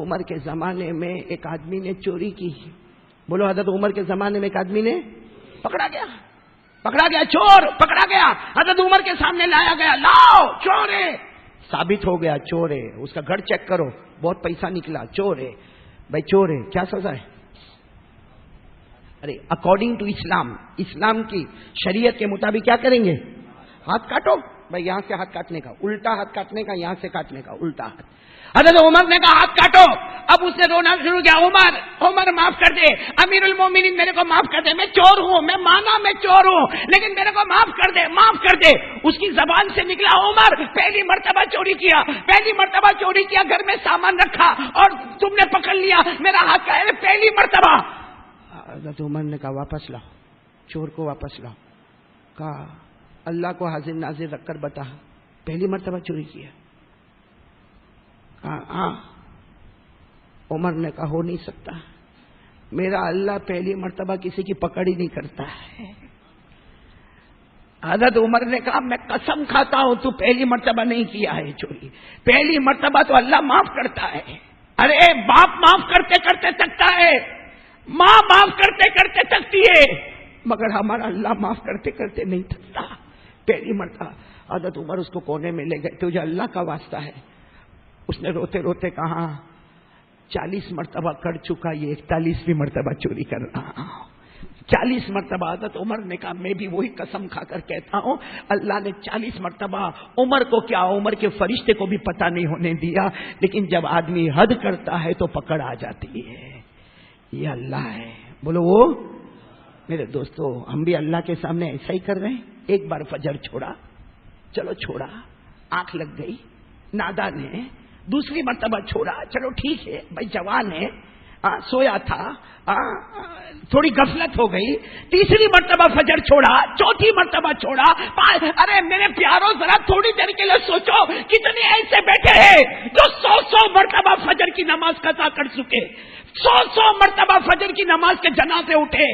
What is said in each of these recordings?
عمر کے زمانے میں ایک آدمی نے چوری کی. بولو حضرت عمر کے زمانے میں ایک آدمی نے پکڑا گیا, چور پکڑا گیا, حضرت عمر کے سامنے لایا گیا, لاؤ چور ہے, ثابت ہو گیا چور ہے. اس کا گھر چیک کرو, بہت پیسہ نکلا, چور ہے. بھائی چور ہے, کیا سزا ہے؟ ارے اکارڈنگ ٹو اسلام کی شریعت کے مطابق کیا کریں گے؟ ہاتھ کاٹو. بھائی یہاں سے ہاتھ کاٹنے کا, الٹا ہاتھ کاٹنے کا, یہاں سے کاٹنے کا, الٹا ہاتھ. حضرت عمر نے کہا ہاتھ کاٹو. اب اس نے رونا شروع کیا, عمر معاف کر دے, امیر المومنین میرے کو معاف کر دے, میں چور ہوں, میں مانا میں چور ہوں, لیکن میرے کو معاف کر دے, معاف کر دے. اس کی زبان سے نکلا, عمر پہلی مرتبہ چوری کیا, گھر میں سامان رکھا اور تم نے پکڑ لیا, میرا ہاتھ کا ہے پہلی مرتبہ. حضرت عمر نے کہا واپس لاؤ, چور کو واپس لاؤ. کہا اللہ کو حاضر ناظر رکھ کر بتا, پہلی مرتبہ چوری کیا؟ ہاں. عمر نے کہا ہو نہیں سکتا, میرا اللہ پہلی مرتبہ کسی کی پکڑ ہی نہیں کرتا ہے. حضرت عمر نے کہا میں قسم کھاتا ہوں تو پہلی مرتبہ نہیں کیا ہے چوری, پہلی مرتبہ تو اللہ معاف کرتا ہے. ارے باپ معاف کرتے کرتے تکتا ہے, ماں معاف کرتے کرتے تکتی ہے, مگر ہمارا اللہ معاف کرتے کرتے نہیں تکتا. پہلی مرتبہ حضرت عمر اس کو کونے میں لے گئے, تجھے اللہ کا واسطہ ہے. اس نے روتے روتے کہا 40 مرتبہ کر چکا, یہ 41ویں مرتبہ چوری کر رہا ہوں. 40 مرتبہ. حضرت عمر نے کہا میں بھی وہی قسم کھا کر کہتا ہوں, اللہ نے 40 مرتبہ عمر کو کیا, عمر کے فرشتے کو بھی پتہ نہیں ہونے دیا, لیکن جب آدمی حد کرتا ہے تو پکڑ آ جاتی ہے. یہ اللہ ہے. بولو وہ. میرے دوستو ہم بھی اللہ کے سامنے ایسا ہی کر رہے ہیں. ایک بار فجر چھوڑا, چلو چھوڑا, آنکھ لگ گئی, نادان ہے. دوسری مرتبہ چھوڑا, چلو ٹھیک ہے بھائی جوان ہے, سویا تھا, تھوڑی غفلت ہو گئی. تیسری مرتبہ فجر چھوڑا, چوتھی مرتبہ چھوڑا. ارے میرے پیاروں ذرا تھوڑی دیر کے لیے سوچو, کتنے ایسے بیٹھے ہیں جو 100 مرتبہ فجر کی نماز قضا کر چکے, 100 مرتبہ فجر کی نماز کے جنازے اٹھے,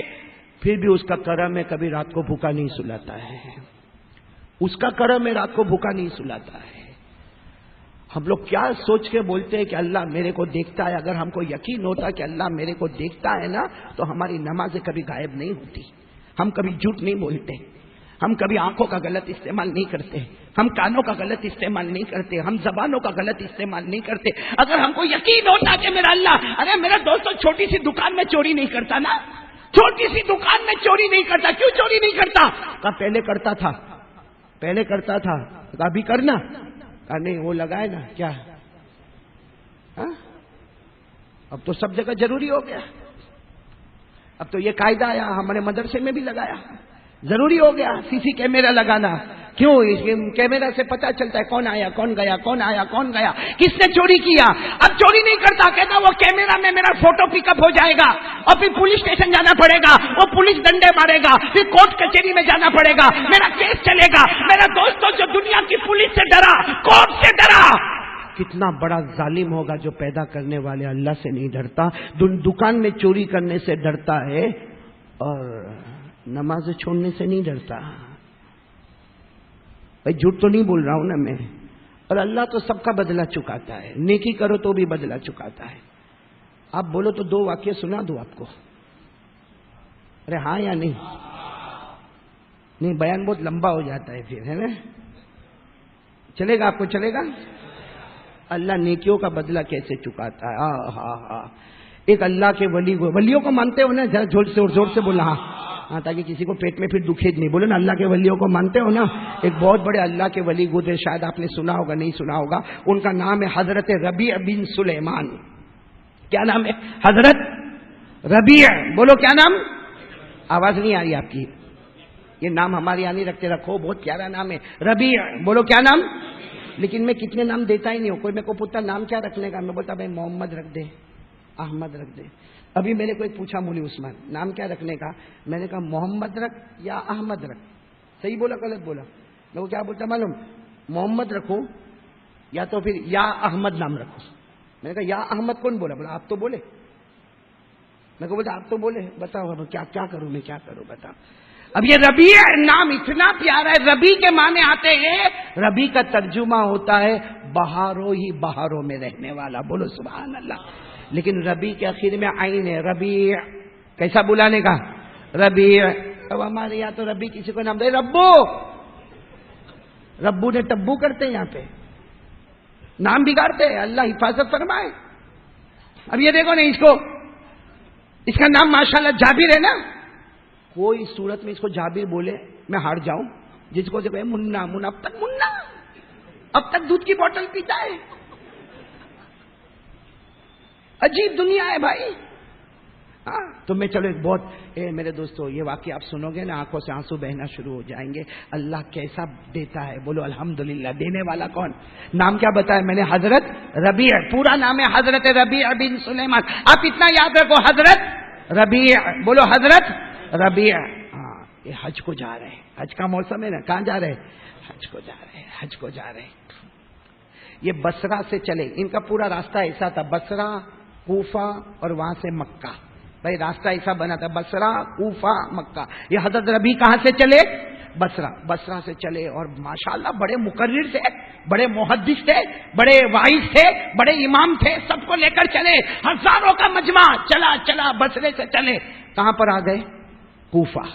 پھر بھی اس کا کرم ہے کبھی رات کو بھوکا نہیں سلاتا ہے. اس کا کرم ہے رات کو بھوکا نہیں سلاتا ہے. ہم لوگ کیا سوچ کے بولتے ہیں کہ اللہ میرے کو دیکھتا ہے. اگر ہم کو یقین ہوتا کہ اللہ میرے کو دیکھتا ہے نا, تو ہماری نمازیں کبھی غائب نہیں ہوتی. ہم کبھی جھوٹ نہیں بولتے, ہم کبھی آنکھوں کا غلط استعمال نہیں کرتے, ہم کانوں کا غلط استعمال نہیں کرتے, ہم زبانوں کا غلط استعمال نہیں کرتے. اگر ہم کو یقین ہوتا کہ میرا اللہ, ارے میرا دوستو چھوٹی سی دکان میں چوری نہیں کرتا نا, چھوٹی سی دکان میں چوری نہیں کرتا. کیوں چوری نہیں کرتا؟ کہا پہلے کرتا تھا. ابھی کرنا؟ کہا نہیں, وہ لگائے نا کیا, اب تو سب جگہ ضروری ہو گیا. اب تو یہ قاعدہ آیا, ہمارے مدرسے میں بھی لگایا, ضروری ہو گیا سی سی کیمرہ لگانا. کیوں؟ اس کیمرہ سے پتا چلتا ہے کون آیا کون گیا, کون آیا کون گیا, کس نے چوری کیا. اب چوری نہیں کرتا, کہتا وہ کیمرہ میں میرا فوٹو پک اپ ہو جائے گا, اور پھر پولیس اسٹیشن جانا پڑے گا, وہ پولیس ڈنڈے مارے گا, پھر کورٹ کچہری میں جانا پڑے گا, میرا کیس چلے گا. میرا دوستوں جو دنیا کی پولیس سے ڈرا, کورٹ سے ڈرا, کتنا بڑا ظالم ہوگا جو پیدا کرنے والے اللہ سے نہیں ڈرتا, دکان میں چوری کرنے سے ڈرتا ہے اور نماز چھوڑنے سے نہیں ڈرتا. بھائی جھوٹ تو نہیں بول رہا ہوں نا میں. اور اللہ تو سب کا بدلہ چکاتا ہے, نیکی کرو تو بھی بدلہ چکاتا ہے. آپ بولو تو 2 واقعے سنا دو آپ کو. ارے ہاں یا نہیں؟ نہیں, بیان بہت لمبا ہو جاتا ہے پھر, ہے نا. چلے گا آپ کو, چلے گا. اللہ نیکیوں کا بدلہ کیسے چکاتا ہے. ہاں ایک اللہ کے ولیوں کو مانتے ہو نا, ذرا زور سے بولا. ہاں تاکہ کسی کو پیٹ میں پھر دکھے نہیں. بولے نا اللہ کے ولیوں کو مانتے ہو نا. ایک بہت بڑے اللہ کے ولی گزرے, شاید آپ نے سنا ہوگا, نہیں سنا ہوگا. ان کا نام ہے حضرت ربیع بن سلیمان. کیا نام ہے؟ حضرت ربیع. بولو کیا نام؟ آواز نہیں آ رہی آپ کی. یہ نام ہمارے یہاں نہیں رکھتے, رکھو, بہت پیارا نام ہے ربیع. بولو کیا نام؟ لیکن میں کتنے نام دیتا ہی نہیں ہوں. کوئی میرے کو پوچھتا نام کیا رکھنے کا, میں بولتا بھائی محمد رکھ دے, احمد رکھ دے. ابھی میں نے کوئی پوچھا مولی عثمان نام کیا رکھنے کا, میں نے کہا محمد رکھ یا احمد رکھ. صحیح بولا غلط بولا؟ میں وہ کیا بولتا معلوم, محمد رکھو یا تو پھر یا احمد نام رکھو. میں نے کہا یا احمد کون بولا؟ بولا آپ تو بولے. میں کو بولتا آپ تو بولے, بتاؤ کیا کروں میں, کیا کروں بتاؤ. اب یہ ربیع نام اتنا پیارا ہے، ربی کے معنی آتے ہیں، ربی کا ترجمہ ہوتا ہے بہاروں ہی بہاروں میں رہنے والا، بولو سبحان اللہ. لیکن ربی کے آخر میں عین ہے، ربیع کیسا بلانے کا؟ ربیع. اب ہمارے یہاں تو ربی کسی کو نام دے ربو، ربو نے ٹبو کرتے ہیں، یہاں پہ نام بگاڑتے ہیں، اللہ حفاظت فرمائے. اب یہ دیکھو نا، اس کا نام ماشاءاللہ جابر ہے نا، کوئی صورت میں اس کو جابر بولے میں ہار جاؤں. جس کو دیکھو منا، اب تک دودھ کی بوتل پیتا ہے. عجیب دنیا ہے بھائی. تو میں چلو ایک بہت میرے دوستو، یہ واقعہ آپ سنو گے نا، آنکھوں سے آنسو بہنا شروع ہو جائیں گے. اللہ کیسا دیتا ہے، بولو الحمدللہ. دینے والا کون؟ نام کیا بتایا میں نے؟ حضرت ربیع. پورا نام ہے حضرت ربیع بن سلیمان. آپ اتنا یاد رکھو، حضرت ربیع. بولو حضرت ربیع. یہ حج کو جا رہے ہیں، حج کا موسم ہے نا. کہاں جا رہے ہیں؟ حج کو جا رہے ہیں. یہ بصرہ سے چلے، ان کا پورا راستہ ایسا تھا، بصرہ، کوفہ اور وہاں سے مکہ. بھائی راستہ ایسا بنا تھا، بصرہ، کوفہ، مکہ. یہ حضرت ربیع کہاں سے چلے؟ بصرہ سے چلے. اور ماشاءاللہ بڑے مقرر تھے، بڑے محدث تھے، بڑے واعظ تھے، بڑے امام تھے. سب کو لے کر چلے، ہزاروں کا مجمع چلا بصرے سے چلے. کہاں پر آ گئے؟ کوفہ.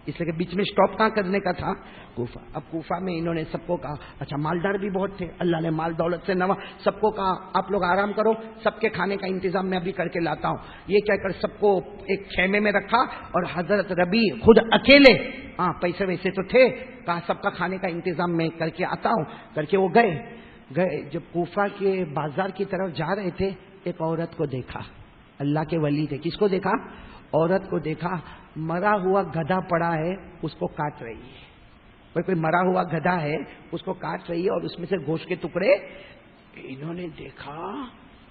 اس لیے کہ بیچ میں سٹاپ کہاں کرنے کا تھا؟ کوفہ. اب کوفہ میں انہوں نے سب کو کہا، اچھا مالدار بھی بہت تھے، اللہ نے مال دولت سے نوا. سب کو کہا آپ لوگ آرام کرو، سب کے کھانے کا انتظام میں ابھی کر کے لاتا ہوں. یہ کہہ کر سب کو ایک خیمے میں رکھا، اور حضرت ربیع خود اکیلے، پیسے ویسے تو تھے، کہا سب کا کھانے کا انتظام میں کر کے آتا ہوں. کر کے وہ گئے. جب کوفہ کے بازار کی طرف جا رہے تھے، ایک عورت کو دیکھا. اللہ کے ولی تھے. کس کو دیکھا؟ عورت کو دیکھا. مرا ہوا گدھا پڑا ہے، اس کو کاٹ رہی ہے. کوئی مرا ہوا گدھا ہے، اس کو کاٹ رہی ہے، اور اس میں سے گوشت کے ٹکڑے. انہوں نے دیکھا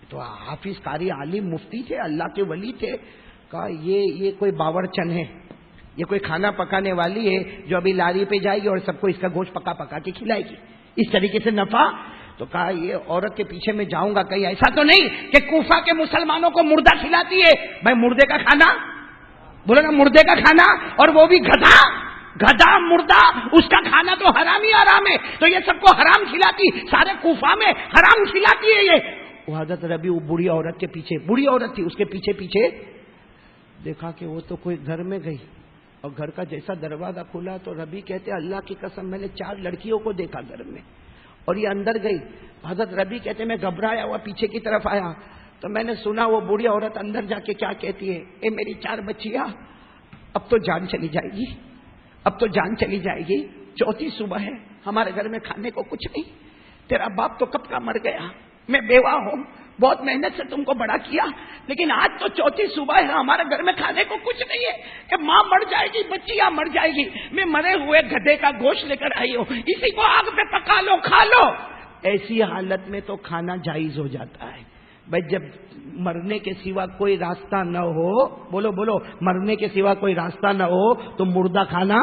تو حافظ قاری عالم مفتی تھے، اللہ کے ولی تھے. کہا یہ کوئی باورچن ہے، یہ کوئی کھانا پکانے والی ہے جو ابھی لاری پہ جائے گی اور سب کو اس کا گوشت پکا کے کھلائے گی، اس طریقے سے نفع. تو کہا یہ عورت کے پیچھے میں جاؤں گا، کہیں ایسا تو نہیں کہ کوفہ کے مسلمانوں کو مردہ کھلاتی ہے. بھائی مردے کا کھانا، بولو نا مردے کا کھانا، اور وہ بھی گدھا مردہ، اس کا کھانا تو حرام ہی حرام ہے. تو یہ سب کو حرام کھلاتی، سارے کوفہ میں حرام کھلاتی ہے. یہ وہ حضرت ربیع بوڑھی عورت کے پیچھے، بوڑھی عورت تھی، اس کے پیچھے دیکھا کہ وہ تو کوئی گھر میں گئی، اور گھر کا جیسا دروازہ کھلا تو ربیع کہتے اللہ کی قسم میں نے 4 لڑکیوں کو دیکھا گھر میں، اور یہ اندر گئی. حضرت ربیع کہتے میں گھبرایا ہوا پیچھے کی طرف آیا تو میں نے سنا وہ بوڑھی عورت اندر جا کے کیا کہتی ہے، اے میری 4 بچیاں، اب تو جان چلی جائے گی. 4تھی صبح ہے، ہمارے گھر میں کھانے کو کچھ نہیں. تیرا باپ تو کب کا مر گیا، میں بیوہ ہوں، بہت محنت سے تم کو بڑا کیا، لیکن آج تو 4تھی صبح ہے، ہمارے گھر میں کھانے کو کچھ نہیں ہے. کہ ماں مر جائے گی، بچیاں مر جائے گی، میں مرے ہوئے گدھے کا گوشت لے کر آئی ہوں، اسی کو آگ پہ پکا لو کھا لو. ایسی حالت میں تو کھانا جائز ہو جاتا ہے. بھائی جب مرنے کے سوا کوئی راستہ نہ ہو، بولو مرنے کے سوا کوئی راستہ نہ ہو تو مردہ کھانا،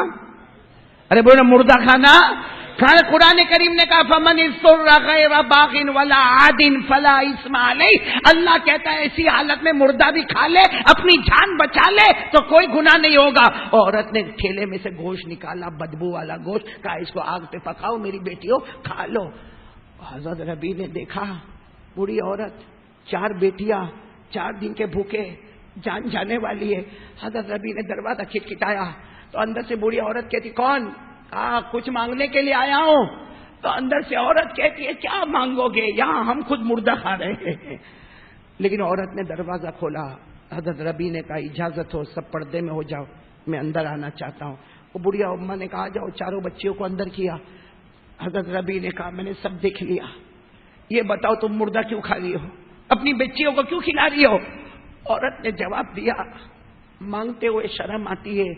ارے بولو مردہ کھانا. قرآن کریم نے کہا فمن اضطر غیر باغ ولا عاد فلا اثم علیہ. اللہ کہتا ہے ایسی حالت میں مردہ بھی کھا لے، اپنی جان بچا لے تو کوئی گناہ نہیں ہوگا. عورت نے ٹھیلے میں سے گوشت نکالا، بدبو والا گوشت، کہا اس کو آگ پہ پکاؤ میری بیٹیوں کھا لو. حضرت ربیع نے دیکھا بوڑھی عورت، 4 بیٹیاں، 4 دن کے بھوکے، جان جانے والی ہے. حضرت ربیع نے دروازہ کھٹکھٹایا تو اندر سے بوڑھی عورت کہتی کون؟ کچھ مانگنے کے لیے آیا ہوں. تو اندر سے عورت کہتی ہے کیا مانگو گے، یہاں ہم خود مردہ کھا رہے ہیں. لیکن عورت نے دروازہ کھولا. حضرت ربیع نے کہا اجازت ہو، سب پردے میں ہو جاؤ، میں اندر آنا چاہتا ہوں. وہ بڑھیا اماں نے کہا جاؤ. 4 بچیوں کو اندر کیا. حضرت ربیع نے کہا میں نے سب دیکھ لیا، یہ بتاؤ تم مردہ کیوں کھا رہی ہو، اپنی بچیوں کو کیوں کھلا رہی ہو؟ عورت نے جواب دیا مانگتے ہوئے شرم آتی ہے،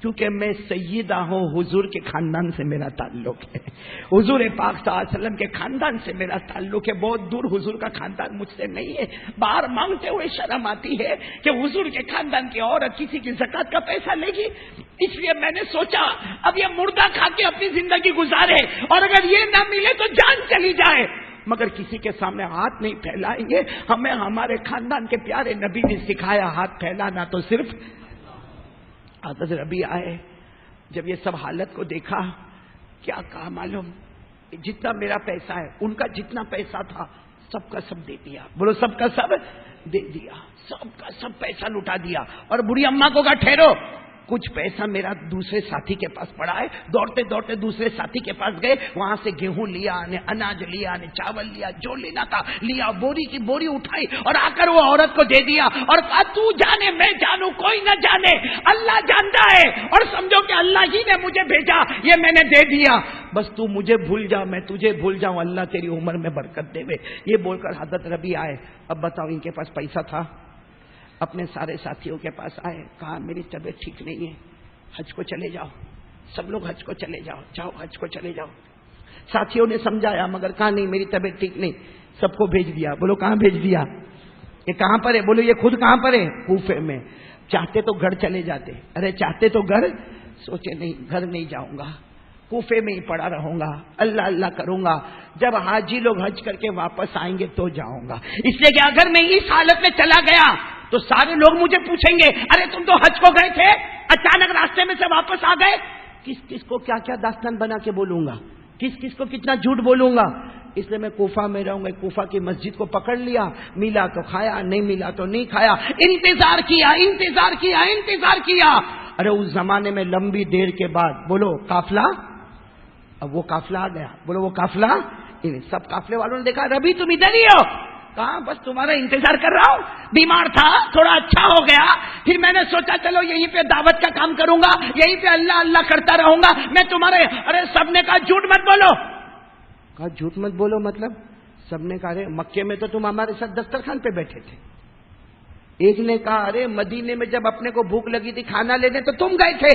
کیونکہ میں سیدہ ہوں، حضور کے خاندان سے میرا تعلق ہے، حضور پاک صلی اللہ علیہ وسلم کے خاندان سے میرا تعلق ہے، بہت دور حضور کا خاندان مجھ سے نہیں ہے. باہر مانگتے ہوئے شرم آتی ہے کہ حضور کے خاندان کی عورت کسی کی زکات کا پیسہ لے گی، اس لیے میں نے سوچا اب یہ مردہ کھا کے اپنی زندگی گزارے، اور اگر یہ نہ ملے تو جان چلی جائے، مگر کسی کے سامنے ہاتھ نہیں پھیلائیں گے. ہمیں ہمارے خاندان کے پیارے نبی نے سکھایا ہاتھ پھیلانا تو صرف. حضرت ربیع آئے، جب یہ سب حالت کو دیکھا کیا کہا معلوم؟ جتنا میرا پیسہ ہے ان کا جتنا پیسہ تھا سب کا سب دے دیا. بولو سب کا سب دے دیا, سب کا سب پیسہ لٹا دیا. اور بڑھی اماں کو کہا ٹھہرو, کچھ پیسہ میرا دوسرے ساتھی کے پاس پڑا ہے. دوڑتے دوڑتے دوسرے ساتھی کے پاس گئے, وہاں سے گیہوں لیا, نے اناج لیا, نے چاول لیا, جو لینا تھا لیا, بوری کی بوری اٹھائی اور آ کر وہ عورت کو دے دیا اور کہا تو جانے میں جانوں کوئی نہ جانے, اللہ جانتا ہے اور سمجھو کہ اللہ ہی نے مجھے بھیجا, یہ میں نے دے دیا, بس تو مجھے بھول جا میں تجھے بھول جاؤں, اللہ تیری عمر میں برکت دے. یہ بول کر حضرت ربی آئے. اب بتاؤ ان کے پاس پیسہ تھا, اپنے سارے ساتھیوں کے پاس آئے, کہا میری طبیعت ٹھیک نہیں ہے, حج کو چلے جاؤ, سب لوگ حج کو چلے جاؤ, جاؤ حج کو چلے جاؤ. ساتھیوں نے سمجھایا مگر کہا نہیں میری طبیعت ٹھیک نہیں, سب کو بھیج دیا. بولو کہاں بھیج دیا؟ یہ کہاں پر ہے؟ بولو یہ خود کہاں پر ہے؟ کوفے میں. چاہتے تو گھر چلے جاتے, ارے چاہتے تو گھر, سوچے نہیں گھر نہیں جاؤں گا, کوفے میں ہی پڑا رہوں گا, اللہ اللہ کروں گا, جب حاجی لوگ حج کر کے واپس آئیں گے تو جاؤں گا. اس لیے کہ اگر میں اس حالت میں چلا گیا تو سارے لوگ مجھے پوچھیں گے ارے تم تو حج کو گئے تھے, اچانک راستے میں سے واپس آ گئے. کس کس کو کیا کیا داستان بنا کے بولوں گا, کس کس کو کتنا جھوٹ بولوں گا. اس لیے میں کوفہ میں رہوں گا. کوفہ کی مسجد کو پکڑ لیا, ملا تو کھایا, نہیں ملا تو نہیں کھایا, انتظار کیا انتظار کیا انتظار کیا. ارے اس زمانے میں لمبی دیر کے بعد بولو قافلہ, اب وہ قافلہ آ گیا. بولو وہ قافلہ, سب قافلے والوں نے دیکھا ربی تم ادھر ہی ہو, کہاں بس تمہارا انتظار کر رہا ہوں, بیمار تھا تھوڑا اچھا ہو گیا, پھر میں نے سوچا چلو یہیں پہ دعوت کا کام کروں گا, یہیں پہ اللہ اللہ کرتا رہوں گا میں تمہارے. ارے سب نے کہا جھوٹ مت بولو. کہا جھوٹ مت بولو مطلب؟ سب نے کہا ارے مکے میں تو تم ہمارے ساتھ دسترخوان پہ بیٹھے تھے. ایک نے کہا ارے مدینے میں جب اپنے کو بھوک لگی تھی کھانا لینے تو تم گئے تھے.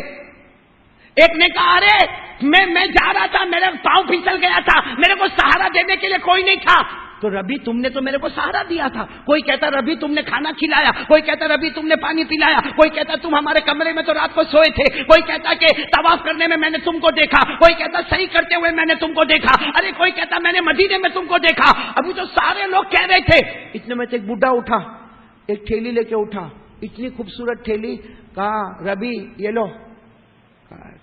ایک نے کہا ارے میں جا رہا تھا, میرے پاؤں پھسل گیا تھا, میرے کو سہارا دینے کے لیے کوئی نہیں تھا, تو ربی تم نے تو میرے کو سہارا دیا تھا. کوئی کہتا ربی تم نے کھانا کھلایا, کوئی کہتا ربی تم نے پانی پلایا, کوئی کہتا تم ہمارے کمرے میں تو رات کو سوئے تھے, کوئی کہتا کہ طواف کرنے میں میں نے تم کو دیکھا, کوئی کہتا صحیح کرتے ہوئے میں نے تم کو دیکھا, ارے کوئی کہتا میں نے مدینے میں تم کو دیکھا. ابھی تو سارے لوگ کہہ رہے تھے. اتنے میں سے ایک بڈھا اٹھا, ایک تھیلی لے کے اٹھا, اتنی خوبصورت تھیلی. کہا ربی یہ لو.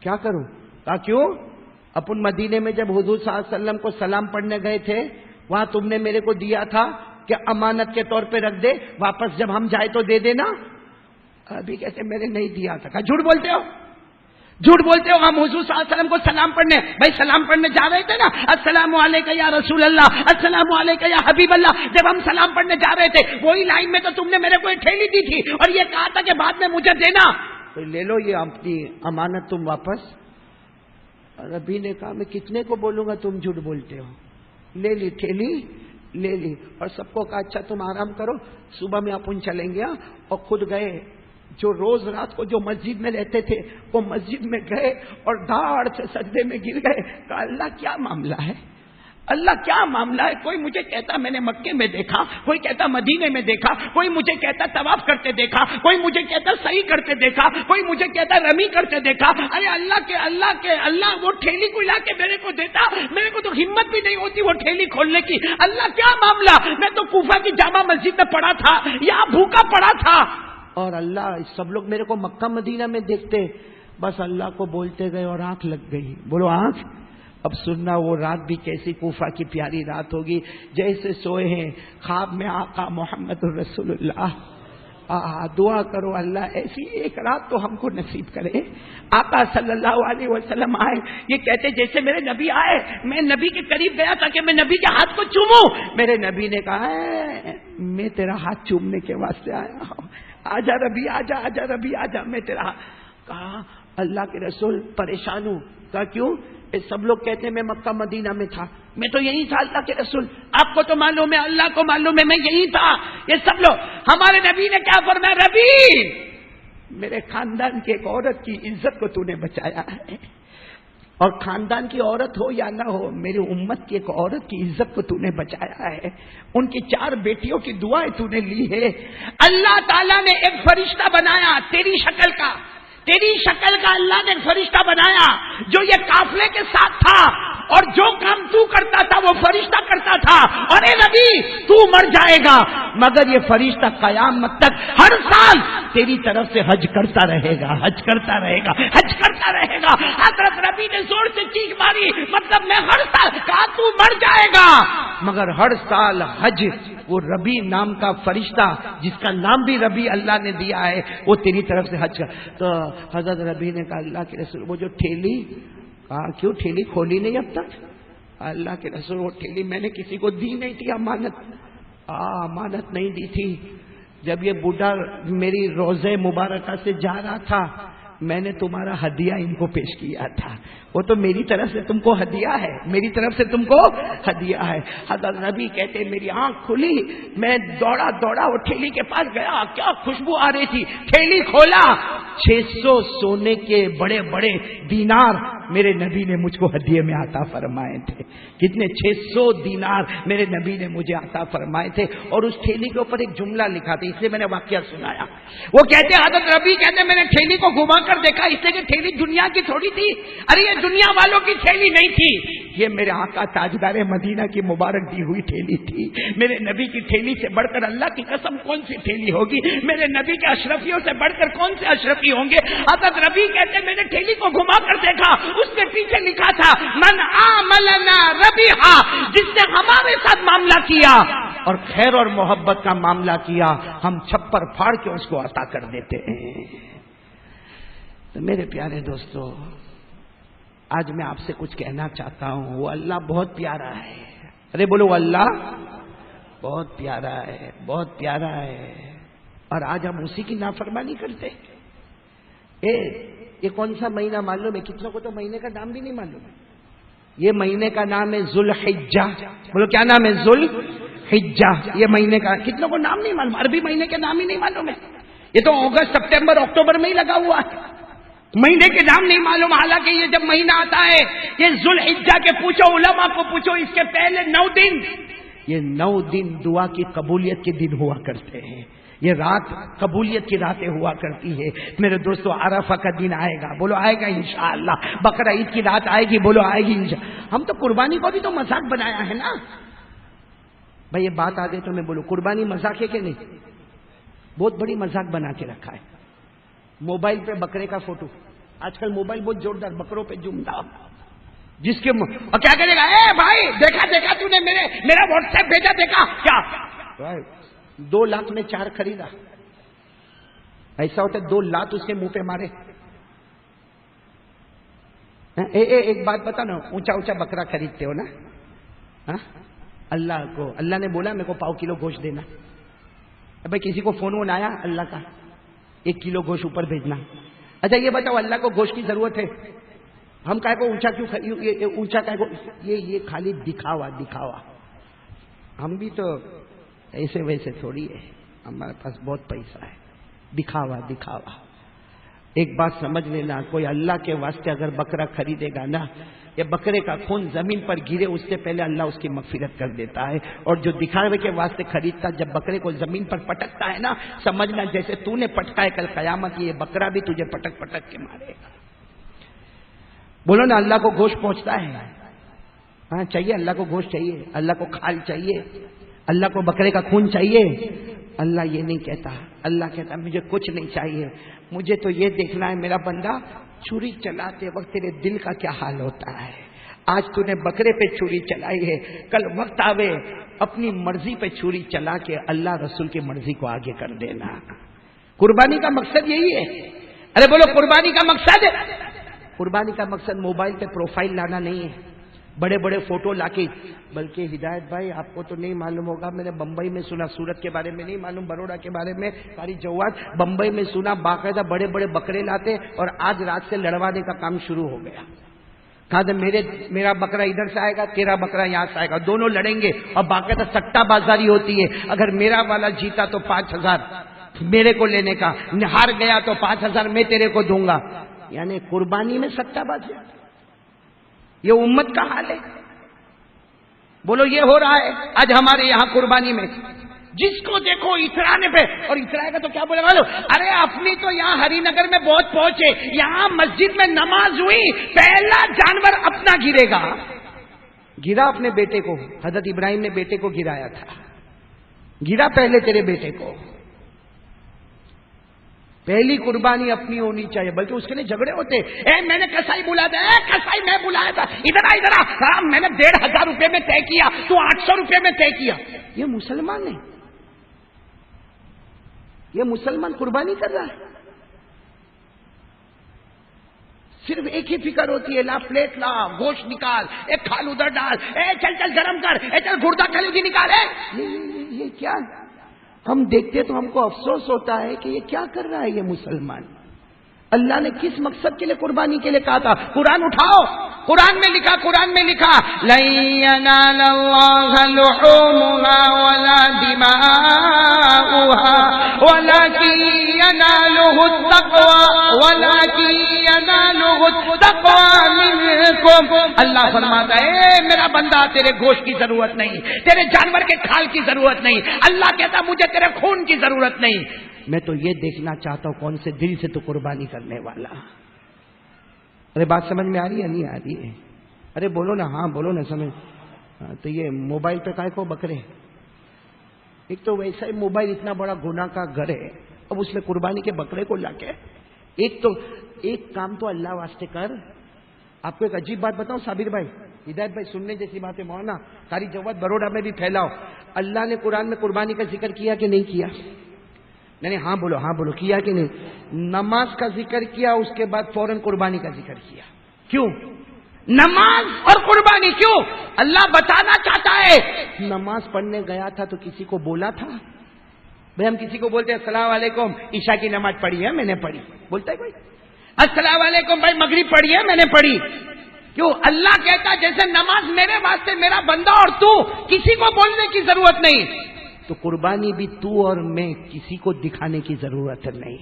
کیا کروں؟ کہا کیوں؟ اپن مدینے میں جب حضور صلی اللہ علیہ وسلم کو سلام پڑھنے گئے تھے وہاں تم نے میرے کو دیا تھا کہ امانت کے طور پہ رکھ دے, واپس جب ہم جائے تو دے دینا. ابھی کہتے میں نے نہیں دیا تھا. کہا جھوٹ بولتے ہو, جھوٹ بولتے ہو. ہم حضور صلی اللہ علیہ وسلم کو سلام پڑھنے, بھائی سلام پڑھنے جا رہے تھے نا, السلام علیکم یا رسول اللہ, السلام علیکم یا حبیب اللہ. جب ہم سلام پڑھنے جا رہے تھے وہی لائن میں تو تم نے میرے کو ایک تھیلی دی تھی اور یہ کہا تھا کہ بعد میں مجھے دینا. تو لے لو یہ اپنی امانت تم واپس. ربی نے کہا میں کتنے کو بولوں گا تم جھوٹ بولتے ہو. لے لی تھیلی, لے لی اور سب کو کہا اچھا تم آرام کرو, صبح میں اپن چلیں گے. اور خود گئے. جو روز رات کو جو مسجد میں رہتے تھے وہ مسجد میں گئے اور دھاڑ سے سجدے میں گر گئے. کہا اللہ کیا معاملہ ہے, اللہ کیا معاملہ ہے. کوئی مجھے کہتا میں نے مکے میں دیکھا, کوئی کہتا مدینے میں دیکھا, کوئی مجھے کہتا طواف کرتے دیکھا, کوئی مجھے کہتا صحیح کرتے دیکھا, کوئی مجھے کہتا رمی کرتے دیکھا. ارے اللہ وہ ٹھیلی کو لا کے میرے کو دیتا, میرے کو تو ہمت بھی نہیں ہوتی وہ ٹھیلی کھولنے کی. اللہ کیا معاملہ, میں تو کوفہ کی جامع مسجد میں پڑا تھا, یہاں بھوکا پڑا تھا, اور اللہ سب لوگ میرے کو مکہ مدینہ میں دیکھتے. بس اللہ کو بولتے گئے اور آنکھ لگ گئی. بولو آنکھ. اب سننا وہ رات بھی کیسی کوفہ کی پیاری رات ہوگی. جیسے سوئے ہیں خواب میں آقا محمد رسول اللہ. دعا کرو اللہ ایسی ایک رات تو ہم کو نصیب کرے. آقا صلی اللہ علیہ وسلم آئے, یہ کہتے جیسے میرے نبی آئے, میں نبی کے قریب گیا تاکہ میں نبی کے ہاتھ کو چوموں. میرے نبی نے کہا میں تیرا ہاتھ چومنے کے واسطے آیا ہوں, آجا ربی آجا, آجا ربی آجا, میں تیرا. کہا اللہ کے رسول پریشان ہوں. کہا کیوں؟ سب لوگ کہتے ہیں میں مکہ مدینہ میں تھا, میں تو یہی تھا اللہ کے رسول. آپ کو تو معلوم ہے, اللہ کو معلوم ہے, میں یہی تھا. یہ سب لوگ. ہمارے نبی نے کیا فرمایا, ربی میرے خاندان کی ایک عورت کی عزت کو تو نے بچایا ہے, اور خاندان کی عورت ہو یا نہ ہو میری امت کی ایک عورت کی عزت کو تو نے بچایا ہے. ان کی 4 بیٹیوں کی دعائیں تو نے لی ہے. اللہ تعالیٰ نے ایک فرشتہ بنایا تیری شکل کا, تیری شکل کا اللہ نے فرشتہ بنایا جو یہ قافلے کے ساتھ تھا. اور جو کام تو کرتا تھا وہ فرشتہ کرتا تھا. ارے نبی تو مر جائے گا مگر یہ فرشتہ قیامت تک ہر سال تیری طرف سے حج کرتا رہے گا, حج کرتا رہے گا, حج کرتا رہے گا. حضرت نبی نے زور سے چیخ ماری, مطلب میں ہر سال, کہا تو مر جائے گا مگر ہر سال حج. وہ ربی نام کا فرشتہ جس کا نام بھی ربی اللہ نے دیا ہے وہ تیری طرف سے حج کر. تو حضرت ربی نے کہا اللہ کے رسول وہ جو ٹھیلی, کہا کیوں ٹھیلی کھولی نہیں اب تک؟ اللہ کے رسول وہ ٹھیلی میں نے کسی کو دی نہیں تھی امانت. امانت نہیں دی تھی. جب یہ بوڑھا میری روزے مبارکہ سے جا رہا تھا میں نے تمہارا ہدیہ ان کو پیش کیا تھا. وہ تو میری طرف سے تم کو ہدیہ ہے, میری طرف سے تم کو ہدیہ ہے. حضرت نبی کہتے میری آنکھ کھلی, میں دوڑا دوڑا وہ ٹھیلی کے پاس گیا, کیا خوشبو آ رہی تھی. ٹھیلی کھولا, 600 سونے کے بڑے بڑے دینار میرے نبی نے مجھ کو ہدیے میں عطا فرمائے تھے. کتنے 600 دینار میرے نبی نے مجھے عطا فرمائے تھے. اور اس ٹھیلی کے اوپر ایک جملہ لکھا تھا, اس لیے میں نے واقعہ سنایا. وہ کہتے حضرت نبی کہتے میں نے ٹھیلی کو گھما کر دیکھا, اس لیے کہ ٹھیلی دنیا کی تھوڑی تھی. ارے یہ دنیا والوں کی ٹھیلی نہیں تھی, یہ میرے آقا تاجدار مدینہ کی مبارک دی ہوئی ٹھیلی تھی. میرے نبی کی ٹھیلی سے بڑھ کر اللہ کی قسم کون سی ٹھیلی ہوگی, میرے نبی کے اشرفیوں سے بڑھ کر کون سے اشرفی ہوں گے. حضرت نبی کہتے میں نے ٹھیلی کو گھما کر دیکھا, اس کے پیچھے لکھا تھا من عاملنا ربیحا, جس نے ہمارے ساتھ معاملہ کیا اور خیر اور محبت کا معاملہ کیا ہم چھپر پھاڑ کے اس کو عطا کر دیتے ہیں. تو میرے پیارے دوستو آج میں آپ سے کچھ کہنا چاہتا ہوں. وہ اللہ بہت پیارا ہے. ارے بولو اللہ بہت پیارا ہے, بہت پیارا ہے. اور آج ہم اسی کی نافرمانی کرتے. یہ کون سا مہینہ معلوم ہے؟ کتنوں کو تو مہینے کا نام بھی نہیں معلوم ہے. یہ مہینے کا نام ہے ذوالحجہ. بولو کیا نام ہے؟ ذوالحجہ. یہ مہینے کا کتنوں کو نام نہیں معلوم, عربی مہینے کے نام ہی نہیں معلوم ہے. یہ تو اگست سپٹمبر اکتوبر میں ہی لگا ہوا ہے, مہینے کے نام نہیں معلوم. حالانکہ یہ جب مہینہ آتا ہے یہ ذوالحجہ کے پوچھو, علماء کو پوچھو, اس کے پہلے 9 دن, یہ 9 دن دعا کی قبولیت کے دن ہوا کرتے ہیں. یہ رات قبولیت کی راتیں ہوا کرتی ہے. میرے دوستو عرفہ کا دن آئے گا, بولو آئے گا انشاءاللہ. بقرہ عید کی رات آئے گی, بولو آئے گی انشاءاللہ. ہم تو قربانی کو بھی تو مذاق بنایا ہے نا بھائی. یہ بات آ گئی تو میں بولوں قربانی مذاق ہے کہ نہیں؟ بہت بڑی مذاق بنا کے رکھا ہے. موبائل پہ بکرے کا فوٹو, آج کل موبائل بہت زوردار بکروں پہ جمتا, جس کے اور کیا کرے گا, اے بھائی دیکھا تو نے میرا واٹس ایپ بھیجا, دیکھا کیا 2 لاکھ میں 4 خریدا. ایسا ہوتا ہے 2 لاکھ اس کے منہ پہ مارے. ایک بات بتا نا, اونچا بکرا خریدتے ہو نا, اللہ نے بولا میرے کو 1 کلو گوشت دینا. بھائی کسی کو فون آیا اللہ کا 1 کلو گوشت اوپر بھیجنا. اچھا یہ بتاؤ اللہ کو گوشت کی ضرورت ہے, ہم کہے کو اونچا کیوں, اونچا کہے کو, یہ خالی دکھاوا. ہم بھی تو ایسے ویسے تھوڑی ہے, ہمارے پاس بہت پیسہ ہے. دکھاوا. ایک بات سمجھ لینا, کوئی اللہ کے واسطے اگر بکرا خریدے گا نا, یہ بکرے کا خون زمین پر گرے اس سے پہلے اللہ اس کی مغفرت کر دیتا ہے. اور جو دکھاوے کے واسطے خریدتا, جب بکرے کو زمین پر پٹکتا ہے نا, سمجھنا جیسے تو نے پٹکا ہے, کل قیامت یہ بکرا بھی تجھے پٹک کے مارے گا. بولو نا اللہ کو گوشت پہنچتا ہے. ہاں چاہیے, اللہ کو گوشت چاہیے, اللہ کو کھال چاہیے, اللہ کو بکرے کا خون چاہیے. اللہ یہ نہیں کہتا, اللہ کہتا مجھے کچھ نہیں چاہیے, مجھے تو یہ دیکھنا ہے میرا بندہ چھری چلاتے وقت تیرے دل کا کیا حال ہوتا ہے. آج تو نے بکرے پہ چھری چلائی ہے, کل وقت آوے اپنی مرضی پہ چھری چلا کے اللہ رسول کی مرضی کو آگے کر دینا. قربانی کا مقصد یہی ہے. ارے بولو قربانی کا مقصد موبائل پہ پروفائل لانا نہیں ہے, بڑے بڑے فوٹو لا کے. بلکہ ہدایت بھائی آپ کو تو نہیں معلوم ہوگا, میں نے بمبئی میں سنا, سورت کے بارے میں نہیں معلوم, بروڑا کے بارے میں قاری جواد, بمبئی میں سنا باقاعدہ بڑے بڑے بکرے لاتے اور آج رات سے لڑوانے کا کام شروع ہو گیا. کہا تھا میرا بکرا ادھر سے آئے گا, تیرا بکرا یہاں سے آئے گا, دونوں لڑیں گے. اور باقاعدہ سٹا بازاری ہوتی ہے, اگر میرا والا جیتا تو 5,000 میرے کو لینے کا, ہار گیا تو 5,000 میں تیرے کو دوں گا. یعنی قربانی میں سٹا بازی. یہ امت کا حال ہے. بولو یہ ہو رہا ہے آج ہمارے یہاں قربانی میں. جس کو دیکھو اترانے پہ, اور اترائے گا تو کیا بولے گا, ارے اپنی تو یہاں ہری نگر میں بہت پہنچے, یہاں مسجد میں نماز ہوئی, پہلا جانور اپنا گرے گا. گرا اپنے بیٹے کو. حضرت ابراہیم نے بیٹے کو گرایا تھا. گرا پہلے تیرے بیٹے کو. پہلی قربانی اپنی ہونی چاہیے. بلکہ اس کے لیے جھگڑے ہوتے. میں نے کسائی بلایا تھا. کسائی میں بلایا تھا. ادھر آ. میں نے 1,500 روپے میں طے کیا, تو 800 روپے میں طے کیا. یہ مسلمان ہے. یہ مسلمان قربانی کر رہا ہے. صرف ایک ہی فکر ہوتی ہے, لا پلیٹ لا, گوشت نکال, ایک کھال ادھر ڈال, چل چل گرم کر, چل گردہ کلیجی نکال. یہ کیا ہم دیکھتے تو ہم کو افسوس ہوتا ہے کہ یہ کیا کر رہا ہے یہ مسلمان. اللہ نے کس مقصد کے لیے قربانی کے لیے کہا تھا؟ قرآن اٹھاؤ, قرآن میں لکھا لن ينال الله لحومها ولا دماؤها ولكن يناله التقوى منكم. اللہ فرماتا ہے میرا بندہ تیرے گوشت کی ضرورت نہیں, تیرے جانور کے کھال کی ضرورت نہیں. اللہ کہتا مجھے تیرے خون کی ضرورت نہیں, میں تو یہ دیکھنا چاہتا ہوں کون سے دل سے تو قربانی کرنے والا. ارے بات سمجھ میں آ رہی ہے نہیں آ رہی ہے؟ ارے بولو نا, ہاں بولو نا سمجھ. تو یہ موبائل پہ کائے کو بکرے. ایک تو ویسا ہی موبائل اتنا بڑا گناہ کا گھر ہے, اب اس میں قربانی کے بکرے کو لا کے. ایک کام تو اللہ واسطے کر. آپ کو ایک عجیب بات بتاؤں صابر بھائی, ہدایت بھائی, سننے جیسی بات ہے مولانا, ساری جوات بروڑا میں بھی پھیلاؤ. اللہ نے قرآن میں قربانی کا ذکر کیا کہ نہیں کیا؟ میں نے ہاں بولو کیا کہ نہیں؟ نماز کا ذکر کیا, اس کے بعد فوراً قربانی کا ذکر کیا. کیوں نماز اور قربانی کیوں؟ اللہ بتانا چاہتا ہے. نماز پڑھنے گیا تھا تو کسی کو بولا تھا؟ بھائی ہم کسی کو بولتے ہیں السلام علیکم, عشاء کی نماز پڑھی ہے, میں نے پڑھی. بولتا ہے کوئی السلام علیکم بھائی مغرب پڑھی ہے, میں نے پڑھی. کیوں؟ اللہ کہتا جیسے نماز میرے واسطے میرا بندہ اور تو, کسی کو بولنے کی ضرورت نہیں. تو قربانی بھی تو اور میں, کسی کو دکھانے کی ضرورت نہیں.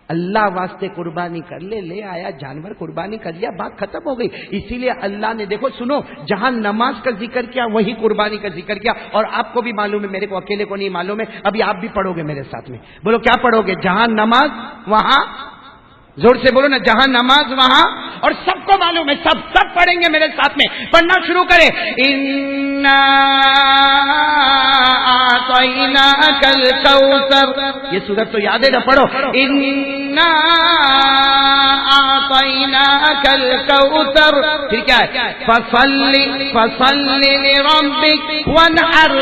اللہ واسطے قربانی کر لے آیا جانور قربانی کر لیا, بات ختم ہو گئی. اسی لیے اللہ نے دیکھو سنو, جہاں نماز کا ذکر کیا وہی قربانی کا ذکر کیا. اور آپ کو بھی معلوم ہے, میرے کو اکیلے کو نہیں معلوم ہے, ابھی آپ بھی پڑھو گے میرے ساتھ میں. بولو کیا پڑھو گے؟ جہاں نماز وہاں, زور سے بولو نا, جہاں نماز وہاں. اور سب کو معلوم ہے, سب پڑھیں گے میرے ساتھ میں. پڑھنا شروع کریں. اِنَّا أَعْطَيْنَاكَ الْكَوْثَرَ. یہ سورت تو یاد ہے نا, پڑھو. اِنَّا أَعْطَيْنَاكَ الْكَوْثَرَ. پھر کیا ہے؟ فَصَلِّ لِرَبِّكَ وَانْحَرْ.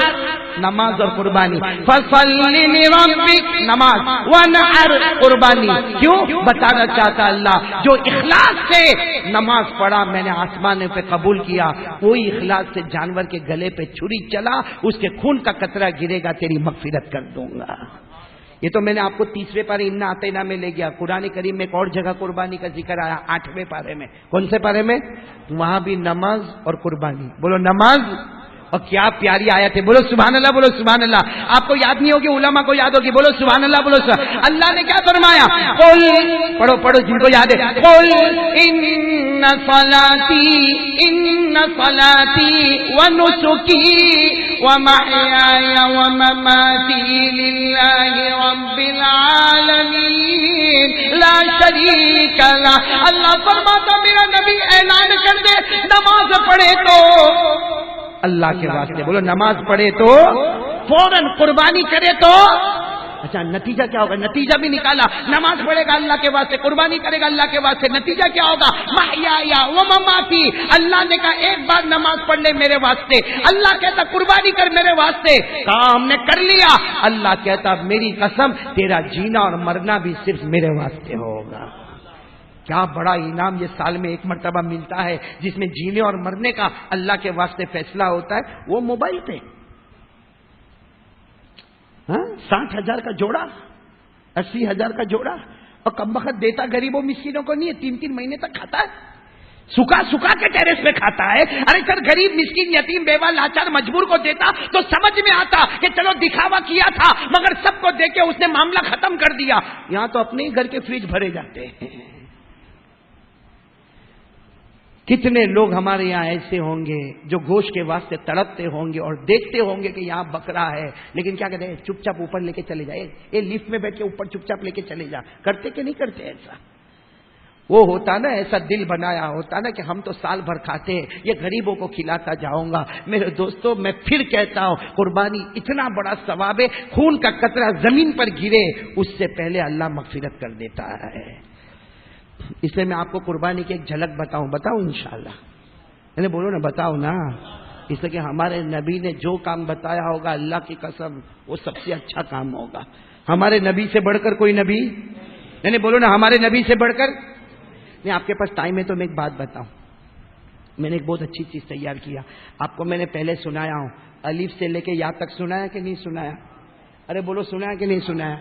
نماز اور قربانی. فَصَلِّ لِرَبِّكَ نماز, وَانْحَرْ قربانی. کیوں؟ بتانا چاہتا اللہ جو اخلاص سے نماز پڑھا میں نے آسمان پہ قبول کیا, کوئی اخلاص سے جانور کے گلے پہ چھری چلا, اس کے خون کا قطرہ گرے گا, تیری مغفرت کر دوں گا. یہ تو میں نے آپ کو 30ویں پارے اِنَّا أَعْطَيْنَا میں لے گیا. قرآن کریم میں ایک اور جگہ قربانی کا ذکر آیا 8ویں پارے میں. کون سے پارے میں؟ وہاں بھی نماز اور قربانی. بولو نماز. اور کیا پیاری آیت ہے, بولو سبحان اللہ, بولو سبحان اللہ. آپ کو یاد نہیں ہوگی, علماء کو یاد ہوگی. بولو سبحان اللہ, بولو سبحان. اللہ نے کیا فرمایا؟ قل, پڑھو جن کو یاد ہے. قل ان صلاتي ونسكي ومحياي ومماتي لله رب العالمين لا شريك له. اللہ فرماتا میرا نبی اعلان کر دے, نماز پڑھے تو اللہ کے واسطے. بولو نماز پڑھے تو فوراً, قربانی کرے تو. اچھا نتیجہ کیا ہوگا؟ نتیجہ بھی نکالا. نماز پڑھے گا اللہ کے واسطے, قربانی کرے گا اللہ کے واسطے, نتیجہ کیا ہوگا؟ محیا و مماتی. اللہ نے کہا ایک بار نماز پڑھ لے میرے واسطے, اللہ کہتا قربانی کر میرے واسطے, کام نے کر لیا. اللہ کہتا میری قسم تیرا جینا اور مرنا بھی صرف میرے واسطے ہوگا. کیا بڑا انعام یہ سال میں ایک مرتبہ ملتا ہے, جس میں جینے اور مرنے کا اللہ کے واسطے فیصلہ ہوتا ہے. وہ موبائل پہ 60,000 کا جوڑا, 80,000 کا جوڑا, اور کم وقت دیتا غریبوں مسکینوں کو نہیں ہے, 3 مہینے تک کھاتا ہے, سکھا کے ٹیرس پہ کھاتا ہے. ارے سر غریب مسکین یتیم بیوہ لاچار مجبور کو دیتا تو سمجھ میں آتا کہ چلو دکھاوا کیا تھا, مگر سب کو دے کے اس نے معاملہ ختم کر دیا. یہاں تو اپنے ہی گھر کے فریج بھرے جاتے ہیں. کتنے لوگ ہمارے یہاں ایسے ہوں گے جو گوشت کے واسطے تڑپتے ہوں گے اور دیکھتے ہوں گے کہ یہاں بکرا ہے, لیکن کیا کہتے ہیں چپ چاپ اوپر لے کے چلے جائے, یہ لفٹ میں بیٹھ کے اوپر چپ چاپ لے کے چلے جا. کرتے کہ نہیں کرتے ایسا؟ وہ ہوتا نا ایسا دل بنایا ہوتا نا کہ ہم تو سال بھر کھاتے ہیں، یہ غریبوں کو کھلاتا جاؤں گا۔ میرے دوستوں میں پھر کہتا ہوں، قربانی اتنا بڑا ثواب ہے، خون کا قطرہ زمین پر گرے اس سے پہلے اللہ مغفرت کر دیتا ہے۔ اس لیے میں آپ کو قربانی کی ایک جھلک بتاؤں انشاءاللہ، یعنی بولو نا، بتاؤ نا، اس لیے کہ ہمارے نبی نے جو کام بتایا ہوگا اللہ کی قسم وہ سب سے اچھا کام ہوگا۔ ہمارے نبی سے بڑھ کر کوئی نبی، یعنی بولو نا، ہمارے نبی سے بڑھ کر نہیں۔ آپ کے پاس ٹائم ہے تو میں ایک بات بتاؤں، میں نے ایک بہت اچھی چیز تیار کیا، آپ کو میں نے پہلے سنایا ہوں، الف سے لے کے یا تک سنایا کہ نہیں سنایا؟ ارے بولو، سنایا کہ نہیں سنایا؟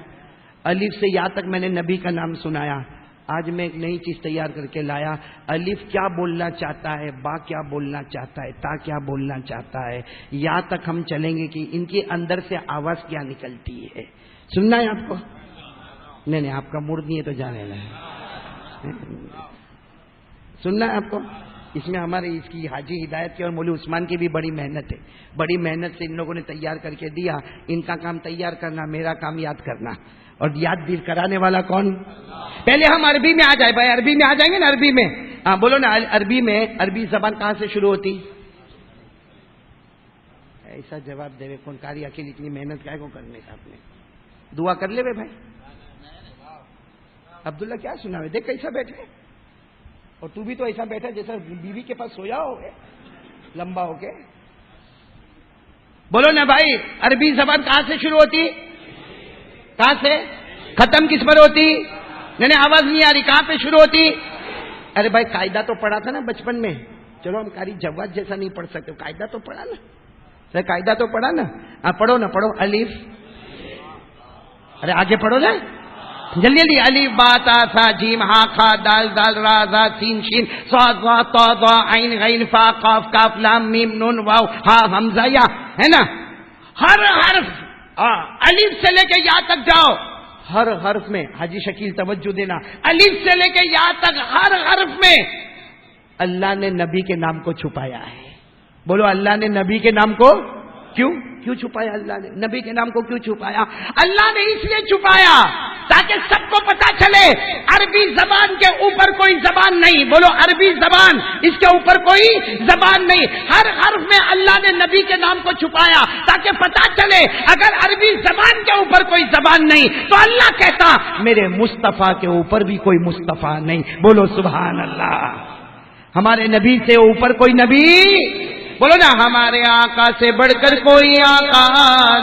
الف سے یا تک میں نے نبی کا نام سنایا۔ آج میں ایک نئی چیز تیار کر کے لایا، الف کیا بولنا چاہتا ہے، با کیا بولنا چاہتا ہے، تا کیا بولنا چاہتا ہے، یا تک ہم چلیں گے کہ ان کے اندر سے آواز کیا نکلتی ہے۔ سننا ہے آپ کو؟ نہیں آپ کا موڈ نہیں ہے تو جانے لگے، سننا ہے آپ کو؟ اس میں ہمارے اس کی حاجی ہدایت کی اور مولوی عثمان کی بھی بڑی محنت ہے، بڑی محنت سے ان لوگوں نے تیار کر کے دیا۔ ان کا کام تیار کرنا، میرا کام یاد کرنا، اور یاد دیر کرانے والا کون؟ پہلے ہم عربی میں آ جائے بھائی، عربی میں آ جائیں گے نا، عربی میں ہاں بولو نا، عربی میں، عربی زبان کہاں سے شروع ہوتی؟ ایسا جواب دے کون کاری، اکیلی اتنی محنت کیا کو کرنے کا؟ آپ نے دعا کر لے بھائی۔ عبداللہ کیا سنا ہے، دیکھ کیسا بیٹھے، اور تو بھی تو ایسا بیٹھا جیسا بیوی کے پاس سویا ہو گئے لمبا ہو کے۔ بولو نا بھائی، عربی زبان کہاں سے شروع ہوتی، کہاں سے ختم کس پر ہوتی؟ نہیں آواز نہیں آ رہی، کہاں پہ شروع ہوتی؟ ارے بھائی قاعدہ تو پڑھا تھا نا بچپن میں، چلو ہم قاری جواد جیسا نہیں پڑھ سکتے، قاعدہ تو پڑھا نا، قاعدہ تو پڑھا نا، پڑھو نا، پڑھو الف، ارے آگے پڑھو نا جلدی جلدی، الف با تا ثا جیم ہا خا دال دال را زا سین شین صاد ضا طا ضا عین غین فا قاف کاف لام میم نون واو ہا حمزہ یا، ہے نا؟ ہر حرف الف سے لے کے یا تک جاؤ، ہر حرف میں حاجی شکیل توجہ دینا، الف سے لے کے یا تک ہر حرف میں اللہ نے نبی کے نام کو چھپایا ہے۔ بولو، اللہ نے نبی کے نام کو کیوں چھپایا؟ اللہ نے نبی کے نام کو کیوں چھپایا؟ اللہ نے اس لیے چھپایا تاکہ سب کو پتا چلے عربی زبان کے اوپر کوئی زبان نہیں۔ بولو، عربی زبان، اس کے اوپر کوئی زبان نہیں۔ ہر حرف میں اللہ نے نبی کے نام کو چھپایا تاکہ پتا چلے اگر عربی زبان کے اوپر کوئی زبان نہیں تو اللہ کہتا میرے مصطفیٰ کے اوپر بھی کوئی مصطفیٰ نہیں۔ بولو سبحان اللہ۔ ہمارے نبی سے اوپر کوئی نبی، بولو نا، ہمارے آقا سے بڑھ کر کوئی آقا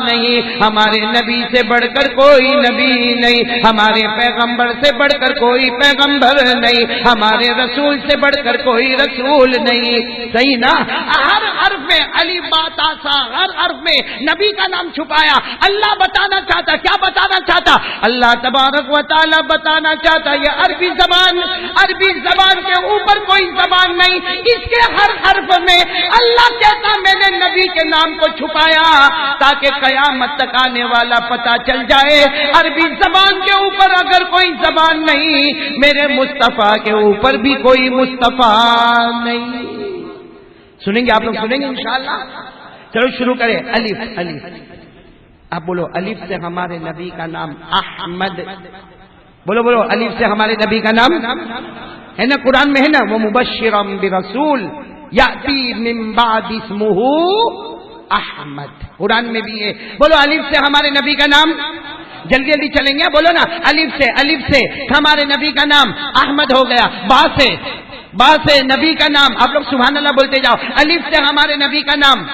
نہیں، ہمارے نبی سے بڑھ کر کوئی نبی نہیں، ہمارے پیغمبر سے بڑھ کر کوئی پیغمبر نہیں، ہمارے رسول سے بڑھ کر کوئی رسول نہیں۔ صحیح نا؟ ہر حرف میں الف با تا ثا، ہر حرف میں نبی کا نام چھپایا۔ اللہ بتانا چاہتا، کیا بتانا چاہتا؟ اللہ تبارک و تعالی بتانا چاہتا یہ عربی زبان کے اوپر کوئی زبان نہیں، اس کے ہر حرف میں اللہ کہتا میں نے نبی کے نام کو چھپایا تاکہ قیامت تک آنے والا پتا چل جائے عربی زبان کے اوپر اگر کوئی زبان نہیں، میرے مصطفیٰ کے اوپر بھی کوئی مصطفیٰ نہیں۔ سنیں گے آپ لوگ، سنیں گے انشاءاللہ؟ چلو شروع کریں۔ الف، آپ بولو، الف سے ہمارے نبی کا نام احمد، بولو الف سے ہمارے نبی کا نام ہے نا، قرآن میں ہے نا، وہ مبشرا برسول یاتی من بعد اسمہ احمد، قرآن میں بھی ہے۔ بولو الف سے ہمارے نبی کا نام، جلدی جلدی چلیں گے، بولو نا، الف سے ہمارے نبی کا نام احمد ہو گیا، با سے نبی کا نام، آپ لوگ سبحان اللہ بولتے جاؤ، الف سے ہمارے نبی کا نام،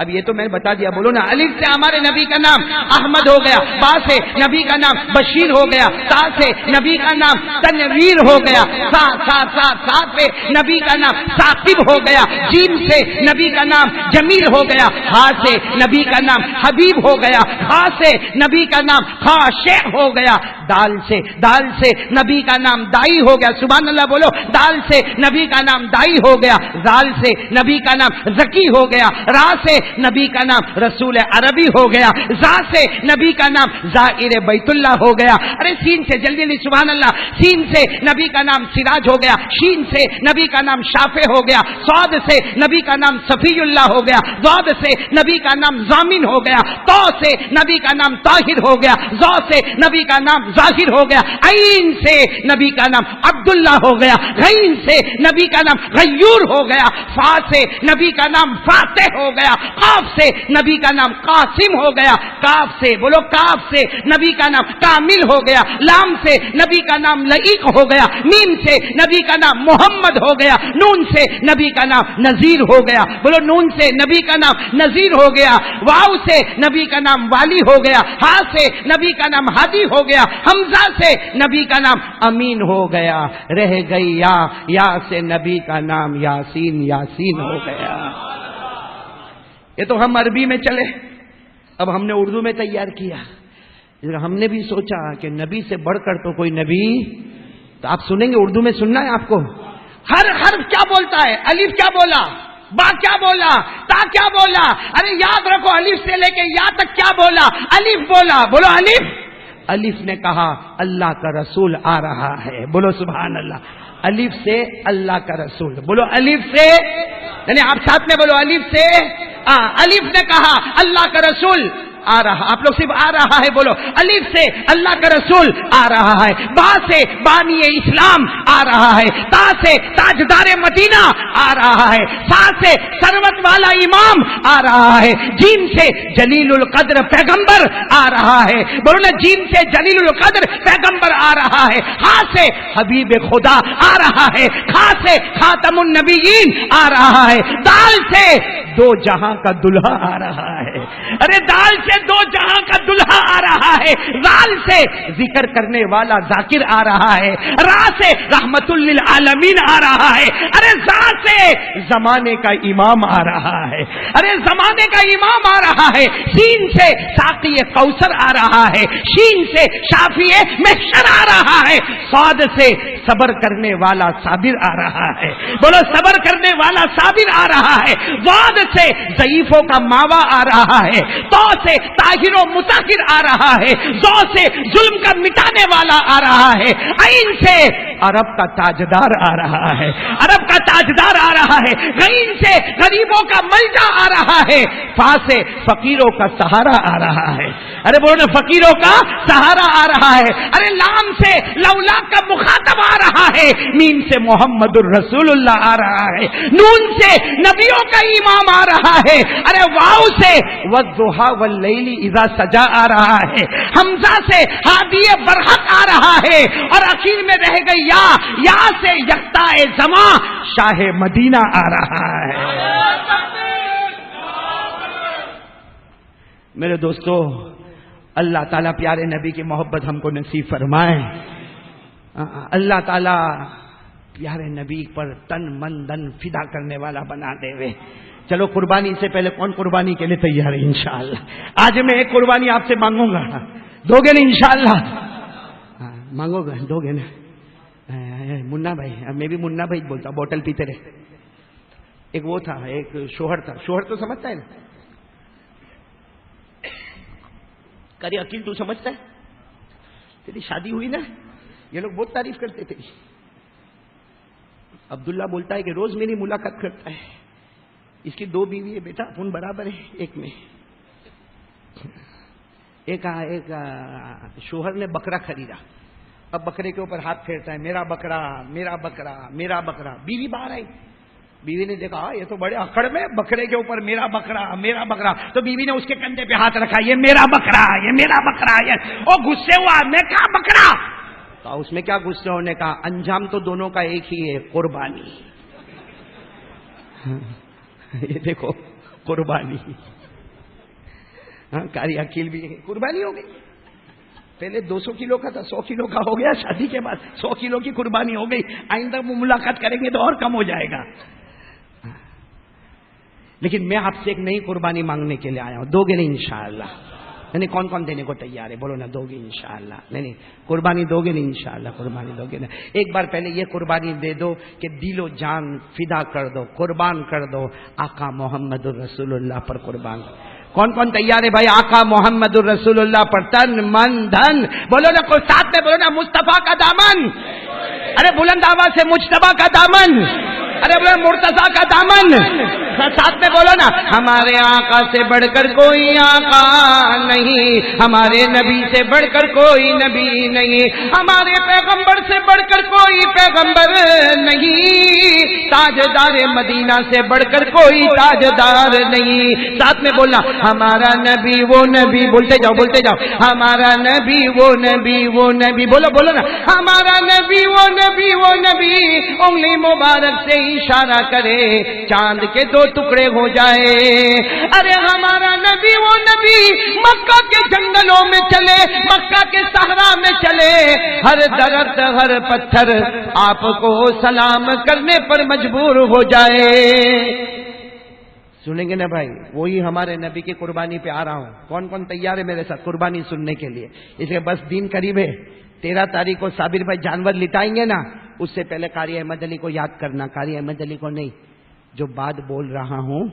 اب یہ تو میں نے بتا دیا، بولو نا، الف سے ہمارے نبی کا نام احمد ہو گیا، با سے نبی کا نام بشیر ہو گیا، تا سے نبی کا نام تنویر ہو گیا، سا پہ نبی کا نام ثاقب ہو گیا، جیم سے نبی کا نام جمیل ہو گیا، ہا سے نبی کا نام حبیب ہو گیا، خا سے نبی کا نام خاشع ہو گیا، دال سے نبی کا نام دائی ہو گیا، سبحان اللہ بولو، دال سے نبی کا نام دائی ہو گیا، زال سے نبی کا نام زکی ہو گیا، را سے نبی کا نام رسول عربی ہو گیا، زا سے نبی کا نام زائر بیت اللہ ہو گیا، ارے سین سے جلدی جلدی سبحان اللہ، سین سے نبی کا نام سراج ہو گیا، شین سے نبی کا نام شافع ہو گیا، صاد سے نبی کا نام صفی اللہ ہو گیا، ضاد سے نبی کا نام ضامن ہو گیا، تو سے نبی کا نام طاہر ہو گیا، ظا سے نبی کا نام ظاہر ہو گیا، عین سے نبی کا نام عبداللہ ہو گیا، غین سے نبی کا نام غیور ہو گیا، فا سے نبی کا نام فاتح ہو گیا، قاف سے نبی کا نام قاسم ہو گیا، کاف سے بولو کاف سے نبی کا نام کامل ہو گیا، لام سے نبی کا نام لئیق ہو گیا، میم سے نبی کا نام محمد ہو گیا، نون سے نبی کا نام نذیر ہو گیا، بولو نون سے نبی کا نام نذیر ہو گیا، واو سے نبی کا نام والی ہو گیا، ہا سے نبی کا نام ہادی ہو گیا، حمزہ سے نبی کا نام امین ہو گیا، رہ گئی یا سے نبی کا نام یاسین یاسین ہو گیا۔ یہ تو ہم عربی میں چلے، اب ہم نے اردو میں تیار کیا۔ ہم نے بھی سوچا کہ نبی سے بڑھ کر تو کوئی نبی، تو آپ سنیں گے، اردو میں سننا ہے آپ کو، ہر حرف کیا بولتا ہے، الف کیا بولا، با کیا بولا، تا کیا بولا، ارے یاد رکھو الف سے لے کے یا تک کیا بولا، الف بولا، بولو الف، الف نے کہا اللہ کا رسول آ رہا ہے، بولو سبحان اللہ، الف سے اللہ کا رسول، بولو الف سے، یعنی آپ ساتھ میں بولو الف سے، الف نے کہا اللہ کا رسول آ رہا، آپ لوگ صرف آ رہا ہے بولو، الف سے اللہ کا رسول آ رہا ہے، با سے بانی اسلام آ رہا ہے، تا سے تاجدار مدینہ آ رہا ہے، سا سے سروت والا امام آ رہا ہے، جیم سے جلیل القدر پیغمبر آ رہا ہے، بولو نا جیم سے جلیل القدر پیغمبر آ رہا ہے، ہا سے حبیب خدا آ رہا ہے، کھا سے خاتم النبیین آ رہا ہے، دال سے دو جہاں کا دلہا آ رہا ہے، ارے دال سے دو جہاں کا دلہا آ رہا ہے، رال سے ذکر کرنے والا ذاکر آ رہا ہے، را سے رحمت للعالمین آ رہا ہے، ارے زا سے زمانے کا امام آ رہا ہے، ارے زمانے کا امام آ رہا ہے، سین سے ساقی کوثر آ رہا ہے، شین سے شافی محشر آ رہا ہے، صاد سے صبر کرنے والا صابر آ رہا ہے، بولو صبر کرنے والا صابر آ رہا ہے، ضاد سے ضعیفوں کا ماوا آ رہا ہے، تو سے طاہر و مطہر آ رہا ہے، ذو سے ظلم کا مٹانے والا آ رہا ہے، عین سے عرب کا تاجدار آ رہا ہے، عرب کا تاجدار آ رہا ہے، غین سے غریبوں کا ملجا آ رہا ہے، فا سے فقیروں کا سہارا آ رہا ہے، ارے بولو فقیروں کا سہارا آ رہا ہے، ارے لام سے لولا کا مخاطب آ رہا ہے، میم سے محمد الرسول اللہ آ رہا ہے، نون سے نبیوں کا امام آ رہا ہے، ارے واو سے والضحی واللیل اذا سجا آ رہا ہے، حمزہ سے ہادی برحق آ رہا ہے، اور اخیر میں رہ گئی یا سے یکتا زماں شاہ مدینہ آ رہا ہے۔ میرے دوستو، اللہ تعالیٰ پیارے نبی کی محبت ہم کو نصیب فرمائے، اللہ تعالیٰ پیارے نبی پر تن من دن فدا کرنے والا بنا دے وے۔ چلو قربانی سے پہلے کون قربانی کے لیے تیار ہے؟ انشاءاللہ آج میں ایک قربانی آپ سے مانگوں گا، دو گے نا انشاءاللہ؟ مانگو گا، دو گے نا؟ منا بھائی، میں بھی منا بھائی بولتا، بوٹل پیتے رہے۔ ایک وہ تھا، ایک شوہر تھا، شوہر تو سمجھتا ہے نا، کری عقیل تو سمجھتا ہے، تیری شادی ہوئی نا، یہ لوگ بہت تعریف کرتے تھے۔ عبداللہ بولتا ہے کہ روز میری ملاقات کرتا ہے، اس کی دو بیوی ہے، بیٹا اپن برابر ہے ایک میں۔ ایک شوہر نے بکرا خریدا، اب بکرے کے اوپر ہاتھ پھیرتا ہے، میرا بکرا میرا بکرا میرا بکرا۔ بیوی باہر آئی، بیوی نے دیکھا یہ تو بڑے اکڑ میں، بکرے کے اوپر میرا بکرا میرا بکرا، تو بیوی نے اس کے کندھے پہ ہاتھ رکھا، یہ میرا بکرا یہ میرا بکرا، وہ غصے ہوا، میں کہا بکرا، تو اس میں کیا غصے ہونے کا، انجام تو دونوں کا ایک ہی ہے، قربانی۔ یہ دیکھو قربانی، کاری عقیل بھی قربانی ہو گئی۔ پہلے 200 کلو کا تھا، 100 کلو کا ہو گیا، شادی کے بعد 100 کلو کی قربانی ہو گئی، آئندہ وہ ملاقات کریں گے تو اور کم ہو جائے گا۔ لیکن میں آپ سے ایک نئی قربانی مانگنے کے لیے آیا ہوں، دو گے نہیں انشاءاللہ؟ یعنی کون کون دینے کو تیار ہے؟ بولو نا دو گے انشاءاللہ؟ نہیں قربانی دو گے نہیں انشاءاللہ؟ قربانی دو گے نا؟ ایک بار پہلے یہ قربانی دے دو کہ دل و جان فدا کر دو، قربان کر دو آقا محمد الرسول اللہ پر قربان۔ کون کون تیار ہے بھائی آقا محمد الرسول اللہ پر تن من دھن؟ بولو نا کوئی ساتھ میں بولو نا مصطفیٰ کا دامن، ارے بلند آواز سے مجتبیٰ کا دامن، ارے بولو مرتضیٰ کا دامن، ساتھ میں بولو نا ہمارے آقا سے بڑھ کر کوئی آقا نہیں، ہمارے نبی سے بڑھ کر کوئی نبی نہیں، ہمارے پیغمبر سے بڑھ کر کوئی پیغمبر نہیں، تاجدار مدینہ سے بڑھ کر کوئی تاجدار نہیں۔ ساتھ میں بولنا ہمارا نبی وہ نبی، بولتے جاؤ ہمارا نبی وہ نبی وہ نبی، بولو بولو نا ہمارا نبی وہ نبی وہ نبی، انگلی مبارک سے اشارہ کرے چاند کے دو ٹکڑے ہو جائے۔ ارے ہمارا نبی وہ نبی مکہ کے جنگلوں میں چلے، مکہ کے صحرا میں چلے، ہر درخت ہر پتھر آپ کو سلام کرنے پر مجبور ہو جائے۔ سنیں گے نا بھائی؟ وہی ہمارے نبی کی قربانی پہ آ رہا ہوں۔ کون کون تیار ہے میرے ساتھ قربانی سننے کے لیے؟ اس لیے بس دن قریب ہے، 13 تاریخ کو صابر بھائی جانور لٹائیں گے نا، اس سے پہلے قاری احمد علی کو یاد کرنا، قاری احمد علی کو نہیں، جو بات بول رہا ہوں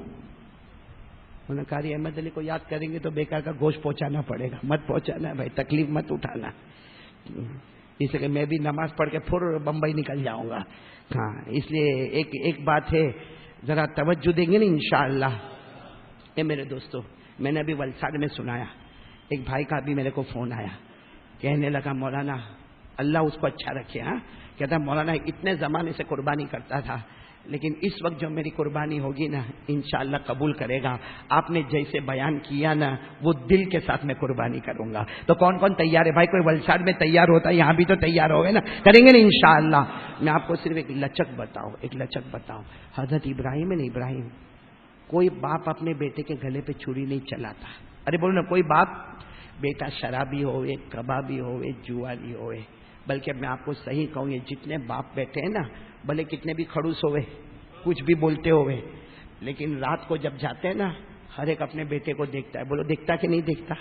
قاری احمد علی کو یاد کریں گے تو بیکار کا گوشت پہنچانا پڑے گا، مت پہنچانا بھائی، تکلیف مت اٹھانا، اس لیے میں بھی نماز پڑھ کے پھر بمبئی نکل جاؤں گا۔ ہاں اس لیے ایک بات ہے، ذرا توجہ دیں گے نا انشاءاللہ۔ اے میرے دوستو، میں نے ابھی ولساڈ میں سنایا، ایک بھائی کا بھی میرے کو فون آیا، کہنے لگا مولانا اللہ اس کو اچھا رکھے، ہاں کہتا مولانا اتنے زمانے سے قربانی کرتا تھا لیکن اس وقت جو میری قربانی ہوگی نا انشاءاللہ قبول کرے گا، آپ نے جیسے بیان کیا نا وہ دل کے ساتھ میں قربانی کروں گا۔ تو کون کون تیار ہے بھائی؟ کوئی ولساڈ میں تیار ہوتا ہے، یہاں بھی تو تیار ہو گئے نا، کریں گے نا انشاءاللہ۔ میں آپ کو صرف ایک لچک بتاؤں، حضرت ابراہیم ہے نا، ابراہیم، کوئی باپ اپنے بیٹے کے گلے پہ چھری نہیں چلاتا۔ ارے بولو نا کوئی باپ، بیٹا شرابی ہوئے، کبابی ہوئے، جواری ہوئے، بلکہ میں آپ کو صحیح کہوں یہ جتنے باپ بیٹھے ہیں نا، بھلے کتنے بھی کھڑوس ہوئے، کچھ بھی بولتے ہوئے، لیکن رات کو جب جاتے ہیں نا ہر ایک اپنے بیٹے کو دیکھتا ہے۔ بولو دیکھتا کہ نہیں دیکھتا؟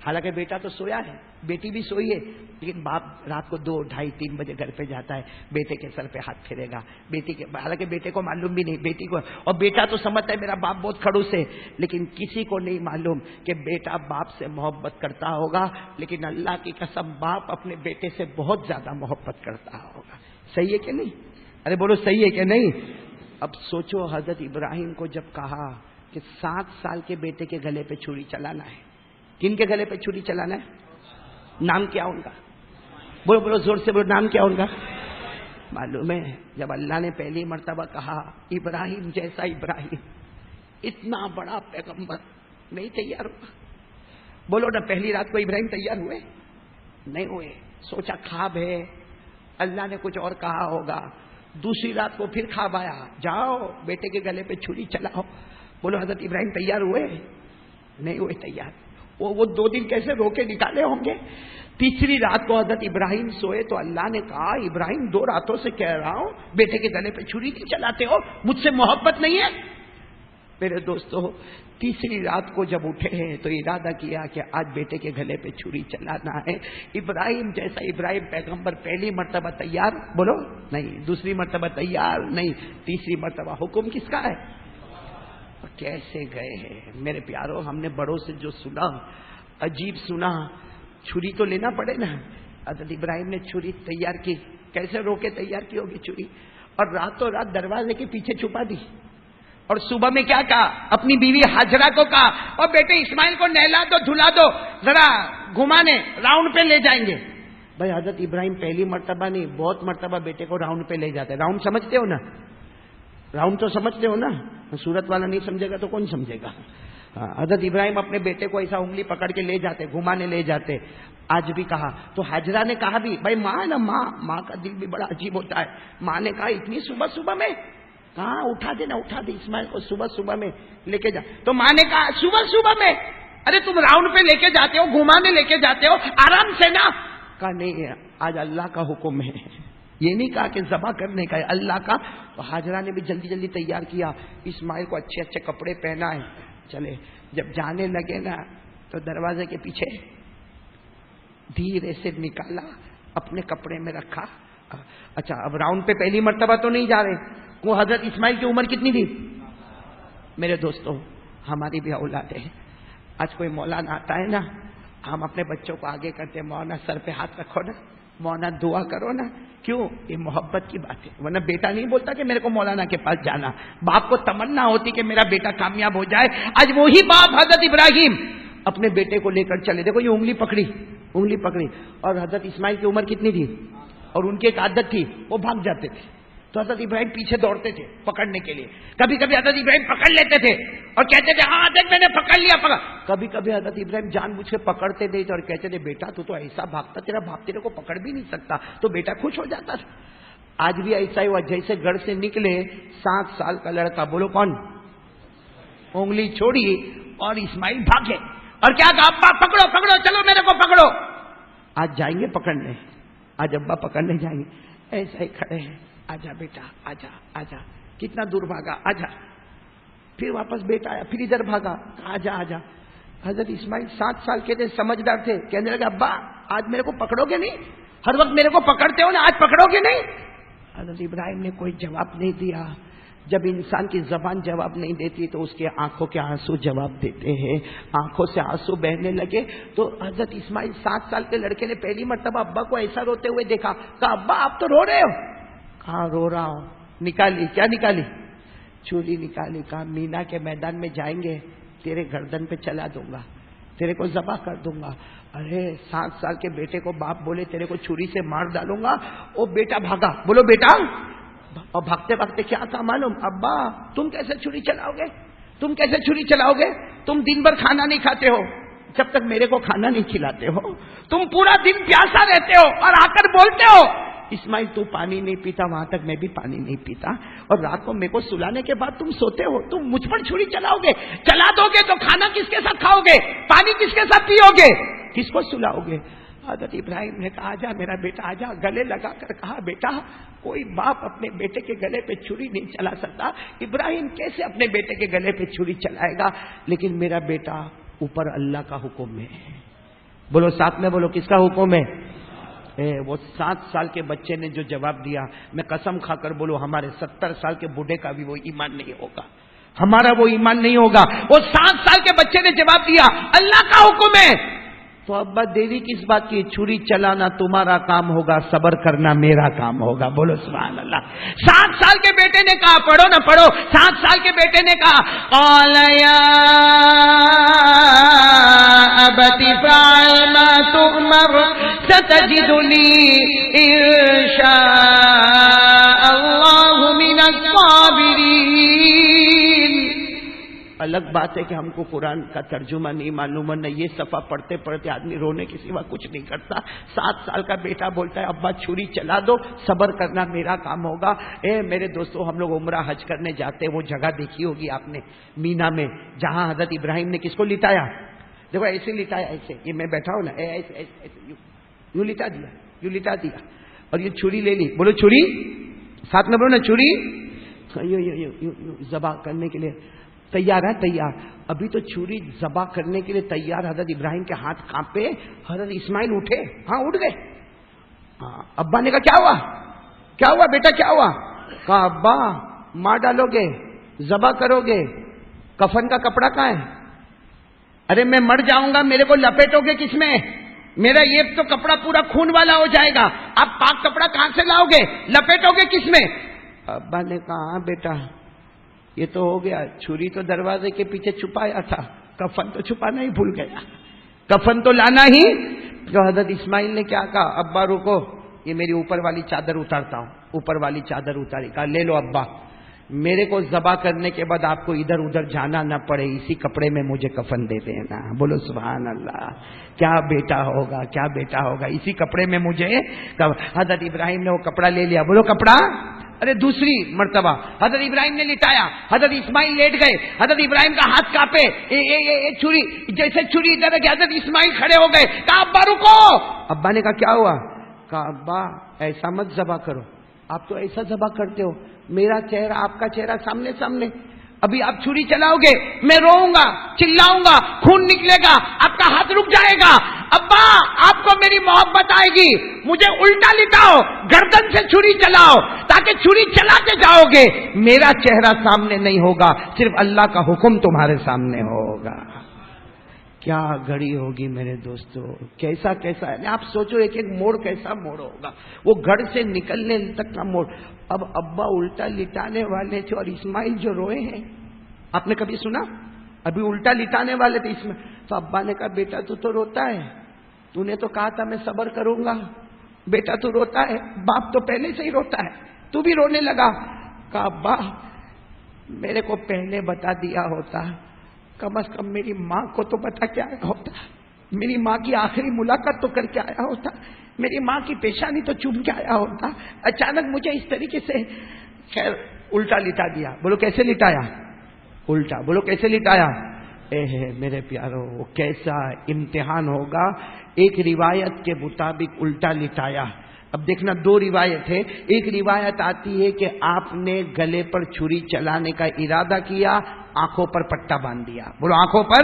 حالانکہ بیٹا تو سویا ہے، بیٹی بھی سوئی ہے، لیکن باپ رات کو 2, 2:30, 3 بجے گھر پہ جاتا ہے، بیٹے کے سر پہ ہاتھ پھیرے گا، حالانکہ بیٹے کو معلوم بھی نہیں، بیٹی کو، اور بیٹا تو سمجھتا ہے میرا باپ بہت کھڑوس ہے، لیکن کسی کو نہیں معلوم کہ بیٹا باپ سے محبت کرتا ہوگا، لیکن اللہ کی قسم باپ اپنے بیٹے سے بہت زیادہ محبت کرتا ہوگا۔ صحیح ہے کہ نہیں؟ ارے بولو صحیح ہے کہ نہیں؟ اب سوچو حضرت ابراہیم کو جب کہا کہ 7 سال کے بیٹے کے گلے پہ چھری چلانا ہے، کن کے گلے پہ چھری چلانا ہے؟ نام کیا ان کا؟ بولو بولو زور سے بولو، نام کیا ان کا؟ معلوم ہے جب اللہ نے پہلی مرتبہ کہا ابراہیم جیسا ابراہیم، اتنا بڑا پیغمبر نہیں تیار ہوا؟ بولو نا پہلی رات کو ابراہیم تیار ہوئے؟ نہیں ہوئے، سوچا خواب ہے، اللہ نے کچھ اور کہا ہوگا، دوسری رات کو پھر خواب آیا، جاؤ بیٹے کے گلے پہ چھری چلاؤ۔ بولو حضرت ابراہیم تیار ہوئے؟ نہیں ہوئے تیار۔ وہ 2 دن کیسے رو کے نکالے ہوں گے؟ تیسری رات کو حضرت ابراہیم سوئے تو اللہ نے کہا ابراہیم 2 راتوں سے کہہ رہا ہوں بیٹے کے گلے پہ چھری نہیں چلاتے ہو، مجھ سے محبت نہیں ہے؟ میرے دوستو تیسری رات کو جب اٹھے ہیں تو ارادہ کیا کہ آج بیٹے کے گلے پہ چھری چلانا ہے۔ ابراہیم جیسا ابراہیم پیغمبر پہلی مرتبہ تیار؟ بولو نہیں، دوسری مرتبہ تیار نہیں، تیسری مرتبہ حکم کس کا ہے؟ کیسے گئے ہیں میرے پیاروں؟ ہم نے بڑوں سے جو سنا عجیب سنا، چھری تو لینا پڑے نا۔ حضرت ابراہیم نے چھری تیار کی، کیسے رو کے تیار کی ہوگی چھری؟ اور راتوں رات دروازے کے پیچھے چھپا دی، اور صبح میں کیا کہا؟ اپنی بیوی ہاجرہ کو کہا اور بیٹے اسماعیل کو نہلا دو، دھلا دو، ذرا گھمانے راؤنڈ پہ لے جائیں گے۔ بھائی حضرت ابراہیم پہلی مرتبہ نہیں بہت مرتبہ بیٹے کو راؤنڈ پہ لے جاتے۔ راؤنڈ سمجھتے ہو نا؟ راؤنڈ تو سمجھتے ہو نا؟ سورت والا نہیں سمجھے گا تو کون سمجھے گا؟ حضرت ابراہیم اپنے بیٹے کو ایسا انگلی پکڑ کے لے جاتے، گھمانے لے جاتے۔ آج بھی کہا تو حاجرہ نے کہا بھی، بھائی ماں ہے نا، ماں کا دل بھی بڑا عجیب ہوتا ہے۔ ماں نے کہا اتنی صبح میں کہاں؟ اٹھا دینا، اٹھا دے اسماعیل کو، صبح میں لے کے جا۔ تو ماں نے کہا صبح میں؟ ارے تم راؤنڈ پہ لے کے جاتے ہو، گھمانے لے کے جاتے ہو، آرام سے نا۔ کہا نہیں آج اللہ کا حکم ہے، یہ نہیں کہا کہ ذبح کرنے کا ہے، اللہ کا۔ تو حاجرہ نے بھی جلدی تیار کیا، اسماعیل کو اچھے کپڑے پہنائے، چلے۔ جب جانے لگے نا تو دروازے کے پیچھے دھیرے سے نکالا, اپنے کپڑے میں رکھا. اچھا اب راؤنڈ پہ پہلی مرتبہ تو نہیں جا رہے. وہ حضرت اسماعیل کی عمر کتنی تھی؟ میرے دوستوں, ہماری بھی اولاد ہے. آج کوئی مولانا آتا ہے نا, ہم اپنے بچوں کو آگے کرتے ہیں, مولانا سر پہ ہاتھ رکھو نا, مولانا دعا کرو نا. کیوں؟ یہ محبت کی بات ہے. ورنہ بیٹا نہیں بولتا کہ میرے کو مولانا کے پاس جانا. باپ کو تمنا ہوتی کہ میرا بیٹا کامیاب ہو جائے. آج وہی باپ حضرت ابراہیم اپنے بیٹے کو لے کر چلے. دیکھو یہ انگلی پکڑی, اور حضرت اسماعیل کی عمر کتنی تھی؟ اور ان کی ایک عادت تھی, وہ بھاگ جاتے تھے. تو حضرت ابراہیم پیچھے دوڑتے تھے پکڑنے کے لیے. کبھی کبھی حضرت ابراہیم پکڑ لیتے تھے اور کہتے تھے ہاں دیکھ میں نے پکڑ لیا, پکڑ. کبھی کبھی حضرت ابراہیم جان بوجھ کے پکڑتے نہیں تھے اور کہتے تھے بیٹا تو ایسا بھاگتا, تیرا باپ تیرے کو پکڑ بھی نہیں سکتا. تو بیٹا خوش ہو جاتا تھا. آج بھی ایسا ہی ہوا, جیسے گھر سے نکلے 7 سال کا لڑکا, بولو کون, انگلی چھوڑی اور اسماعیل بھاگے اور کیا کہا, ابا پکڑو چلو میرے کو پکڑو. آج جائیں گے پکڑنے, آج ابا پکڑنے جائیں گے, ایسا ہی کھڑے ہیں, آجا بیٹا آجا. کتنا دور بھاگا, آجا. پھر واپس بیٹا آیا, پھر ادھر بھاگا, آجا. حضرت اسماعیل 7 سال کے تھے, سمجھدار تھے, کہنے لگے ابا آج میرے کو پکڑو گے نہیں؟ ہر وقت میرے کو پکڑتے ہو نا, آج پکڑو گے نہیں؟ حضرت ابراہیم نے کوئی جواب نہیں دیا. جب انسان کی زبان جواب نہیں دیتی تو اس کے آنکھوں کے آنسو جواب دیتے ہیں. آنکھوں سے آنسو بہنے لگے. تو حضرت اسماعیل 7 سال کے لڑکے نے پہلی مرتبہ ابا کو ایسا روتے ہوئے دیکھا. کہا ابا آپ تو رو رہے ہو. کہا رو رہا ہوں. نکالی, کیا نکالی؟ چھری نکالی. کہا مینا کے میدان میں جائیں گے, تیرے گردن پہ چلا دوں گا, تیرے کو ذبح کر دوں گا. ارے 7 سال کے بیٹے کو باپ بولے تیرے کو چھری سے مار ڈالوں گا. وہ بیٹا بھاگا, بولو بیٹا. اور بھاگتے بھاگتے کیا تھا معلوم؟ ابا تم کیسے چھری چلاؤ گے؟ تم دن بھر کھانا نہیں کھاتے ہو, جب تک میرے کو کھانا نہیں کھلاتے ہو. تم پورا دن پیاسا رہتے ہو اور آ کر بولتے ہو اسماعیل تو پانی نہیں پیتا, وہاں تک میں بھی پانی نہیں پیتا, اور رات کو میرے کو سلانے کے بعد تم سوتے ہو. تم مجھ پر چھری چلا دو گے تو کھانا کس کے ساتھ کھاؤ گے؟ پانی کس کے ساتھ پیو گے؟ کس کو سلاؤ گے؟ حضرت ابراہیم نے کہا آجا میرا بیٹا آجا. گلے لگا کر کہا بیٹا کوئی باپ اپنے بیٹے کے گلے پہ چھری نہیں چلا سکتا. ابراہیم کیسے اپنے بیٹے کے گلے پہ چھری چلائے گا؟ لیکن میرا بیٹا اوپر اللہ کا حکم ہے. بولو ساتھ میں بولو, کس کا حکم ہے؟ وہ 7 سال کے بچے نے جو جواب دیا, میں قسم کھا کر بولو ہمارے 70 سال کے بوڑھے کا بھی وہ ایمان نہیں ہوگا, ہمارا وہ ایمان نہیں ہوگا. وہ 7 سال کے بچے نے جواب دیا اللہ کا حکم ہے. تو ابا دیری کس بات کی؟ چھری چلانا تمہارا کام ہوگا, صبر کرنا میرا کام ہوگا. بولو سبحان اللہ. 7 سال کے بیٹے نے کہا, پڑھو نا پڑھو, 7 سال کے بیٹے نے کہا قال یا ابت فعل ما تؤمر ستجدنی ان شاء اللہ من الصابرین. الگ بات ہے کہ ہم کو قرآن کا ترجمہ نہیں معلوم ہے, یہ صفحہ پڑھتے پڑھتے آدمی رونے کے سوا کچھ نہیں کرتا. 7 سال کا بیٹا بولتا ہے ابا چھری چلا دو, صبر کرنا میرا کام ہوگا. میرے دوستو ہم لوگ عمرہ حج کرنے جاتے, وہ جگہ دیکھی ہوگی آپ نے مینا میں, جہاں حضرت ابراہیم نے کس کو لٹایا؟ دیکھو ایسے لٹایا, ایسے, یہ میں بیٹھا ہوں نا, ایسے یوں لٹا دیا اور یہ چھری لے لی. بولو چھری, ساتھ میں بولو نا چھری. ذبح کرنے کے لیے تیار ہے, تیار. ابھی تو چھری ذبح کرنے کے لیے تیار, حضرت ابراہیم کے ہاتھ کانپے. حضرت اسماعیل اٹھے, ہاں اٹھ گئے. ابا نے کہا کیا ہوا بیٹا, کیا ہوا؟ کہا ابا مار ڈالو گے, ذبح کرو گے, کفن کا کپڑا کہاں ہے؟ ارے میں مر جاؤں گا, میرے کو لپیٹو گے کس میں؟ میرا یہ تو کپڑا پورا خون والا ہو جائے گا, آپ پاک کپڑا کہاں سے لاؤ گے, لپیٹو گے کس میں؟ ابا نے کہا ہاں بیٹا یہ تو ہو گیا, چھری تو دروازے کے پیچھے چھپایا تھا, کفن تو چھپانا ہی بھول گیا, کفن تو لانا ہی. تو حضرت اسماعیل نے کیا کہا, ابا رکو, یہ میری اوپر والی چادر اتارتا ہوں. اوپر والی چادر اتاری, کہا لے لو ابا, میرے کو ذبح کرنے کے بعد آپ کو ادھر ادھر جانا نہ پڑے, اسی کپڑے میں مجھے کفن دے دینا. بولو سبحان اللہ. کیا بیٹا ہوگا, کیا بیٹا ہوگا, اسی کپڑے میں مجھے. حضرت ابراہیم نے وہ کپڑا لے لیا. بولو کپڑا. ارے دوسری مرتبہ حضرت ابراہیم نے لٹایا, حضرت اسماعیل لیٹ گئے, حضرت ابراہیم کا ہاتھ کانپے, چھری جیسے چھری ادھر رکھی, حضرت اسماعیل کھڑے ہو گئے. کہا ابا رکو. ابا نے کہا کیا ہوا؟ کہا ابا ایسا مت ذبح کرو, آپ تو ایسا ذبح کرتے ہو, میرا چہرہ آپ کا چہرہ سامنے سامنے, ابھی آپ چھری چلاؤ گے، میں روؤں گا، چلاؤں گا، خون نکلے گا، آپ کا ہاتھ رک جائے گا. ابا آپ کو میری محبت آئے گی، مجھے الٹا لٹاؤ، گردن سے چھری چلاؤ، تاکہ چھری چلاتے جاؤ گے، میرا چہرہ سامنے نہیں ہوگا، صرف اللہ کا حکم تمہارے سامنے ہوگا. کیا گھڑی ہوگی میرے دوستو، کیسا کیسا ہے. آپ سوچو ایک ایک موڑ کیسا موڑ ہوگا، وہ گھر سے نکلنے تک کا موڑ. اب ابا الٹا لٹانے والے تھے اور اسماعیل جو روئے ہیں، آپ نے کبھی سنا؟ ابھی الٹا لٹانے والے تھے اسماعیل، تو ابا نے کہا بیٹا تو روتا ہے، تو نے تو کہا تھا میں صبر کروں گا، بیٹا تو روتا ہے، باپ تو پہلے سے ہی روتا ہے، تو بھی رونے لگا. کہا ابا میرے کو پہلے بتا دیا ہوتا، کم از کم میری ماں کو تو بتا کے آیا ہوتا، میری ماں کی آخری ملاقات تو کر کے آیا ہوتا، میری ماں کی پیشانی تو چوم کے آیا ہوتا. اچانک مجھے اس طریقے سے، خیر الٹا لٹا دیا. بولو کیسے لٹایا؟ الٹا. بولو کیسے لٹایا؟ میرے پیارو وہ کیسا امتحان ہوگا. ایک روایت کے مطابق الٹا لٹایا. اب دیکھنا دو روایت ہے. ایک روایت آتی ہے کہ آپ نے گلے پر چھری چلانے کا ارادہ کیا، آنکھوں پر پٹا باندھ دیا. بولو آنکھوں پر.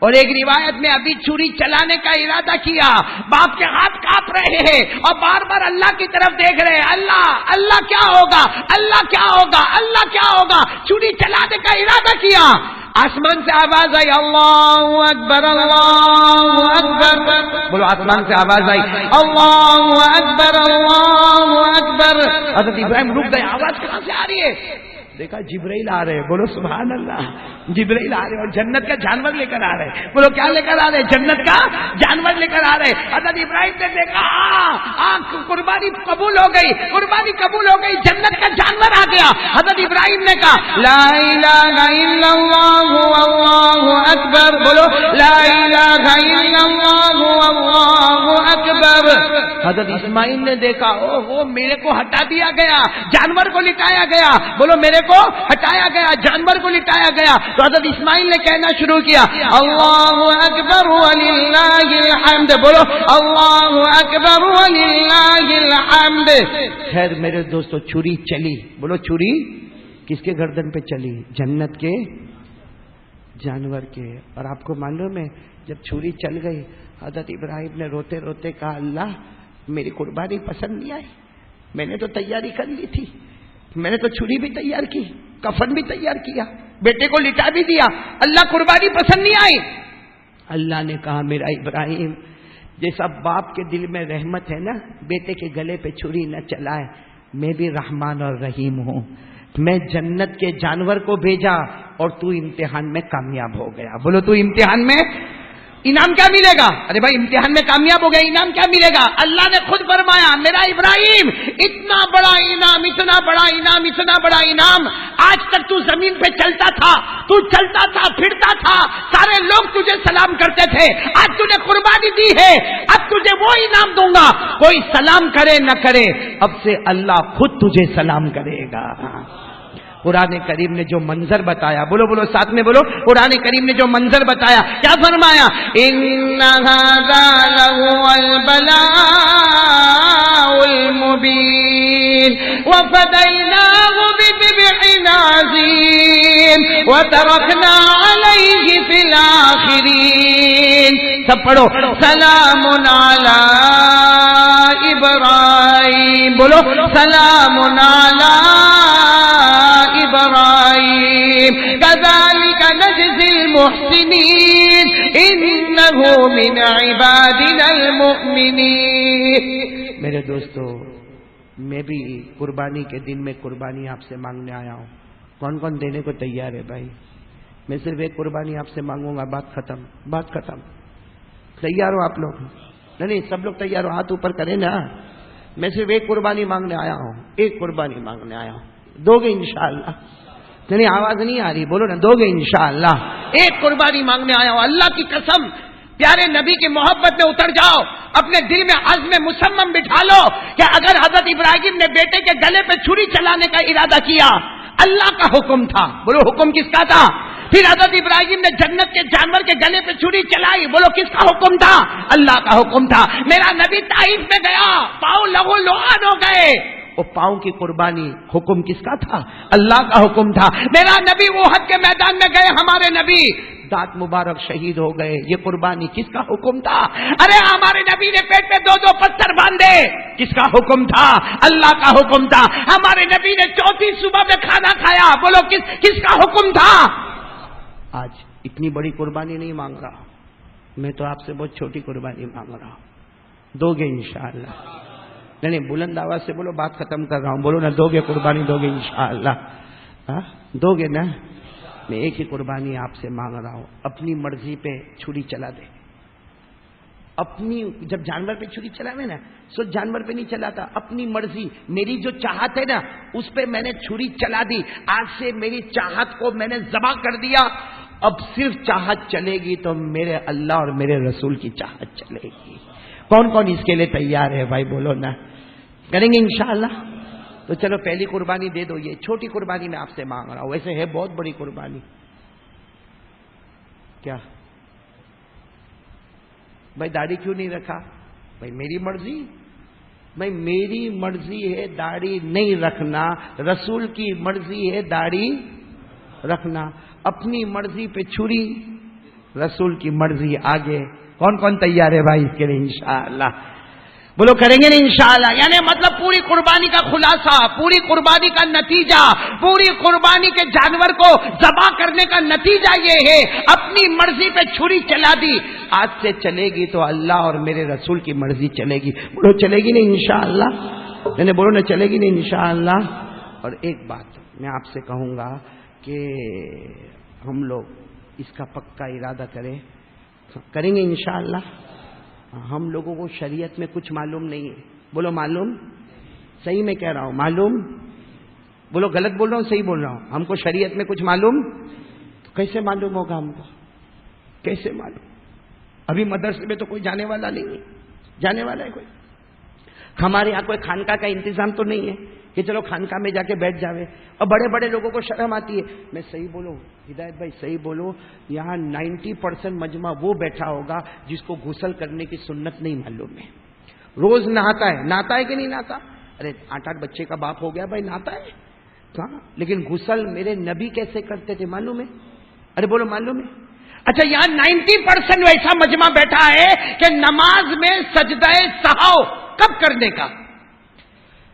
اور ایک روایت میں ابھی چھری چلانے کا ارادہ کیا، باپ کے ہاتھ کانپ رہے ہیں اور بار بار اللہ کی طرف دیکھ رہے ہیں، اللہ اللہ کیا ہوگا، اللہ کیا ہوگا، اللہ کیا ہوگا. چھری چلانے کا ارادہ کیا، آسمان سے آواز آئی اللہ اکبر اللہ اکبر. بولو آسمان سے آواز آئی اللہ اکبر اللہ اکبر. حضرت ابراہیم رک گئے، آواز کہاں سے آ رہی ہے؟ دیکھا جبرائیل آ رہے. بولو سبحان اللہ. جبرائیل آ رہے اور جنت کا جانور لے کر آ رہے. بولو کیا لے کر آ رہے؟ جنت کا جانور لے کر آ رہے. حضرت ابراہیم نے دیکھا قربانی قبول ہو گئی، قربانی قبول ہو گئی، جنت کا جانور آ گیا. حضرت ابراہیم نے کہا لا الہ الا اللہ واللہ اکبر. بولو لا الہ الا اللہ واللہ اکبر. حضرت اسماعیل نے دیکھا وہ میرے کو ہٹا دیا گیا، جانور کو لٹایا گیا. بولو میرے کو ہٹایا گیا، جانور کو لٹایا گیا. تو حضرت اسماعیل نے کہنا شروع کیا اللہ اکبر وللہ الحمد. بولو اللہ اکبر وللہ الحمد. خیر میرے دوستو چھری چلی. بولو چھری کس کے گردن پہ چلی؟ جنت کے جانور کے. اور آپ کو معلوم ہے جب چھری چل گئی، حضرت ابراہیم نے روتے روتے کہا اللہ میری قربانی پسند نہیں آئی، میں نے تو تیاری کر لی تھی، میں نے تو چھری بھی تیار کی، کفن بھی تیار کیا، بیٹے کو لٹا بھی دیا، اللہ قربانی پسند نہیں آئی. اللہ نے کہا میرا ابراہیم جیسا باپ کے دل میں رحمت ہے نا، بیٹے کے گلے پہ چھری نہ چلائے، میں بھی رحمان اور رحیم ہوں. میں جنت کے جانور کو بھیجا اور تو امتحان میں کامیاب ہو گیا. بولو تو امتحان میں انعام کیا ملے گا؟ ارے بھائی امتحان میں کامیاب ہو گیا، انعام کیا ملے گا؟ اللہ نے خود فرمایا میرا ابراہیم اتنا بڑا انعام، اتنا بڑا انعام، اتنا بڑا انعام. آج تک تو زمین پہ چلتا تھا، تو چلتا تھا، پھرتا تھا، سارے لوگ تجھے سلام کرتے تھے، آج تجھے قربانی دی ہے، اب تجھے وہ انعام دوں گا. کوئی سلام کرے نہ کرے، اب سے اللہ خود تجھے سلام کرے گا. قرآن کریم نے جو منظر بتایا، بولو بولو ساتھ میں بولو، قرآن کریم نے جو منظر بتایا کیا فرمایا؟ ان ھذا لہو البلاء المبین وفدیناہ بذبح عظیم وترکنا علیہ فی الاخرین. سب پڑھو سلام علی ابراہیم. بولو سلام علی ابراہیم کذالک نجزی المحسنین انہ من عبادنا المؤمنین. میرے دوستو میں بھی قربانی کے دن میں قربانی آپ سے مانگنے آیا ہوں. کون کون دینے کو تیار ہے بھائی؟ میں صرف ایک قربانی آپ سے مانگوں گا، بات ختم، بات ختم. تیار ہو آپ لوگ؟ نہیں سب لوگ تیار ہو، ہاتھ اوپر کریں نا. میں صرف ایک قربانی مانگنے آیا ہوں، ایک قربانی مانگنے آیا ہوں. دو گے انشاءاللہ؟ نہیں آواز نہیں آ رہی، بولو نا دو گے انشاءاللہ. ایک قربانی مانگنے آیا ہوں، اللہ کی قسم پیارے نبی کی محبت میں اتر جاؤ، اپنے دل میں عزم مصمم بٹھا لو کہ اگر حضرت ابراہیم نے بیٹے کے گلے پہ چھری چلانے کا ارادہ کیا، اللہ کا حکم تھا. بولو حکم کس کا تھا؟ پھر حضرت ابراہیم نے جنت کے جانور کے گلے پہ چھری چلائی، بولو کس کا حکم تھا؟ اللہ کا حکم تھا. میرا نبی طائف میں گیا، پاؤں لہو لعان ہو گئے، وہ پاؤں کی قربانی حکم کس کا تھا؟ اللہ کا حکم تھا. میرا نبی احد کے میدان میں گئے, ہمارے نبی دانت مبارک شہید ہو گئے, یہ قربانی کس کا حکم تھا؟ ارے ہمارے نبی نے پیٹ میں 2 پتھر باندھے, کس کا حکم تھا؟ اللہ کا حکم تھا. ہمارے نبی نے 4 صبح میں کھانا کھایا, بولو کس کا حکم تھا؟ آج اتنی بڑی قربانی نہیں مانگ رہا, میں تو آپ سے بہت چھوٹی قربانی مانگ رہا ہوں. دو گے انشاءاللہ؟ نہیں بلند آواز سے بولو, بات ختم کر رہا ہوں. بولو نا, دو گے قربانی؟ دو گے انشاءاللہ؟ دو گے نا؟ میں ایک ہی قربانی آپ سے مانگ رہا ہوں, اپنی مرضی پہ چھری چلا دے. اپنی جب جانور پہ چھری چلاوے نا, سو جانور پہ نہیں چلاتا, اپنی مرضی. میری جو چاہت ہے نا اس پہ میں نے چھری چلا دی. آج سے میری چاہت کو میں نے ذبح کر دیا. اب صرف چاہت چلے گی تو میرے اللہ اور میرے رسول کی چاہت چلے گی. کون کون اس کے لیے تیار ہے بھائی؟ بولو نا, کریں گے انشاءاللہ؟ تو چلو پہلی قربانی دے دو. یہ چھوٹی قربانی میں آپ سے مانگ رہا ہوں, ویسے ہے بہت بڑی قربانی. کیا بھائی داڑھی کیوں نہیں رکھا؟ بھائی میری مرضی, بھائی میری مرضی ہے داڑھی نہیں رکھنا, رسول کی مرضی ہے داڑھی رکھنا. اپنی مرضی پہ چھری, رسول کی مرضی آگے. کون کون تیار ہے بھائی اس کے لیے انشاءاللہ؟ بولو کریں گے نا انشاءاللہ؟ یعنی مطلب پوری قربانی کا خلاصہ, پوری قربانی کا نتیجہ, پوری قربانی کے جانور کو ذبح کرنے کا نتیجہ یہ ہے, اپنی مرضی پہ چھری چلا دی. آج سے چلے گی تو اللہ اور میرے رسول کی مرضی چلے گی. بولو چلے گی نا انشاءاللہ؟ نہیں بولو نا, چلے گی نا انشاءاللہ؟ اور ایک بات میں آپ سے کہوں گا کہ ہم لوگ اس کا پکا ارادہ کریں گے انشاءاللہ. ہم لوگوں کو شریعت میں کچھ معلوم نہیں ہے. بولو معلوم؟ صحیح میں کہہ رہا ہوں, معلوم؟ بولو غلط بول رہا ہوں صحیح بول رہا ہوں؟ ہم کو شریعت میں کچھ معلوم, تو کیسے معلوم ہوگا ہم کو؟ کیسے معلوم؟ ابھی مدرسے میں تو کوئی جانے والا نہیں ہے. جانے والا ہے کوئی؟ ہمارے یہاں کوئی خانقاہ کا انتظام تو نہیں ہے کہ چلو خانقاہ میں جا کے بیٹھ جاوے. اور بڑے بڑے لوگوں کو شرم آتی ہے. میں صحیح بولوں ہدایت بھائی, صحیح بولو, یہاں 90% مجمع وہ بیٹھا ہوگا جس کو غسل کرنے کی سنت نہیں معلوم ہے. روز نہاتا ہے کہ نہیں نہاتا؟ ارے 8 بچے کا باپ ہو گیا بھائی, نہاتا ہے کہاں؟ لیکن غسل میرے نبی کیسے کرتے تھے معلوم ہے؟ ارے بولو معلوم ہے؟ اچھا یہاں 90% ویسا مجمع بیٹھا ہے کہ نماز میں سجدہ سہو کب کرنے کا,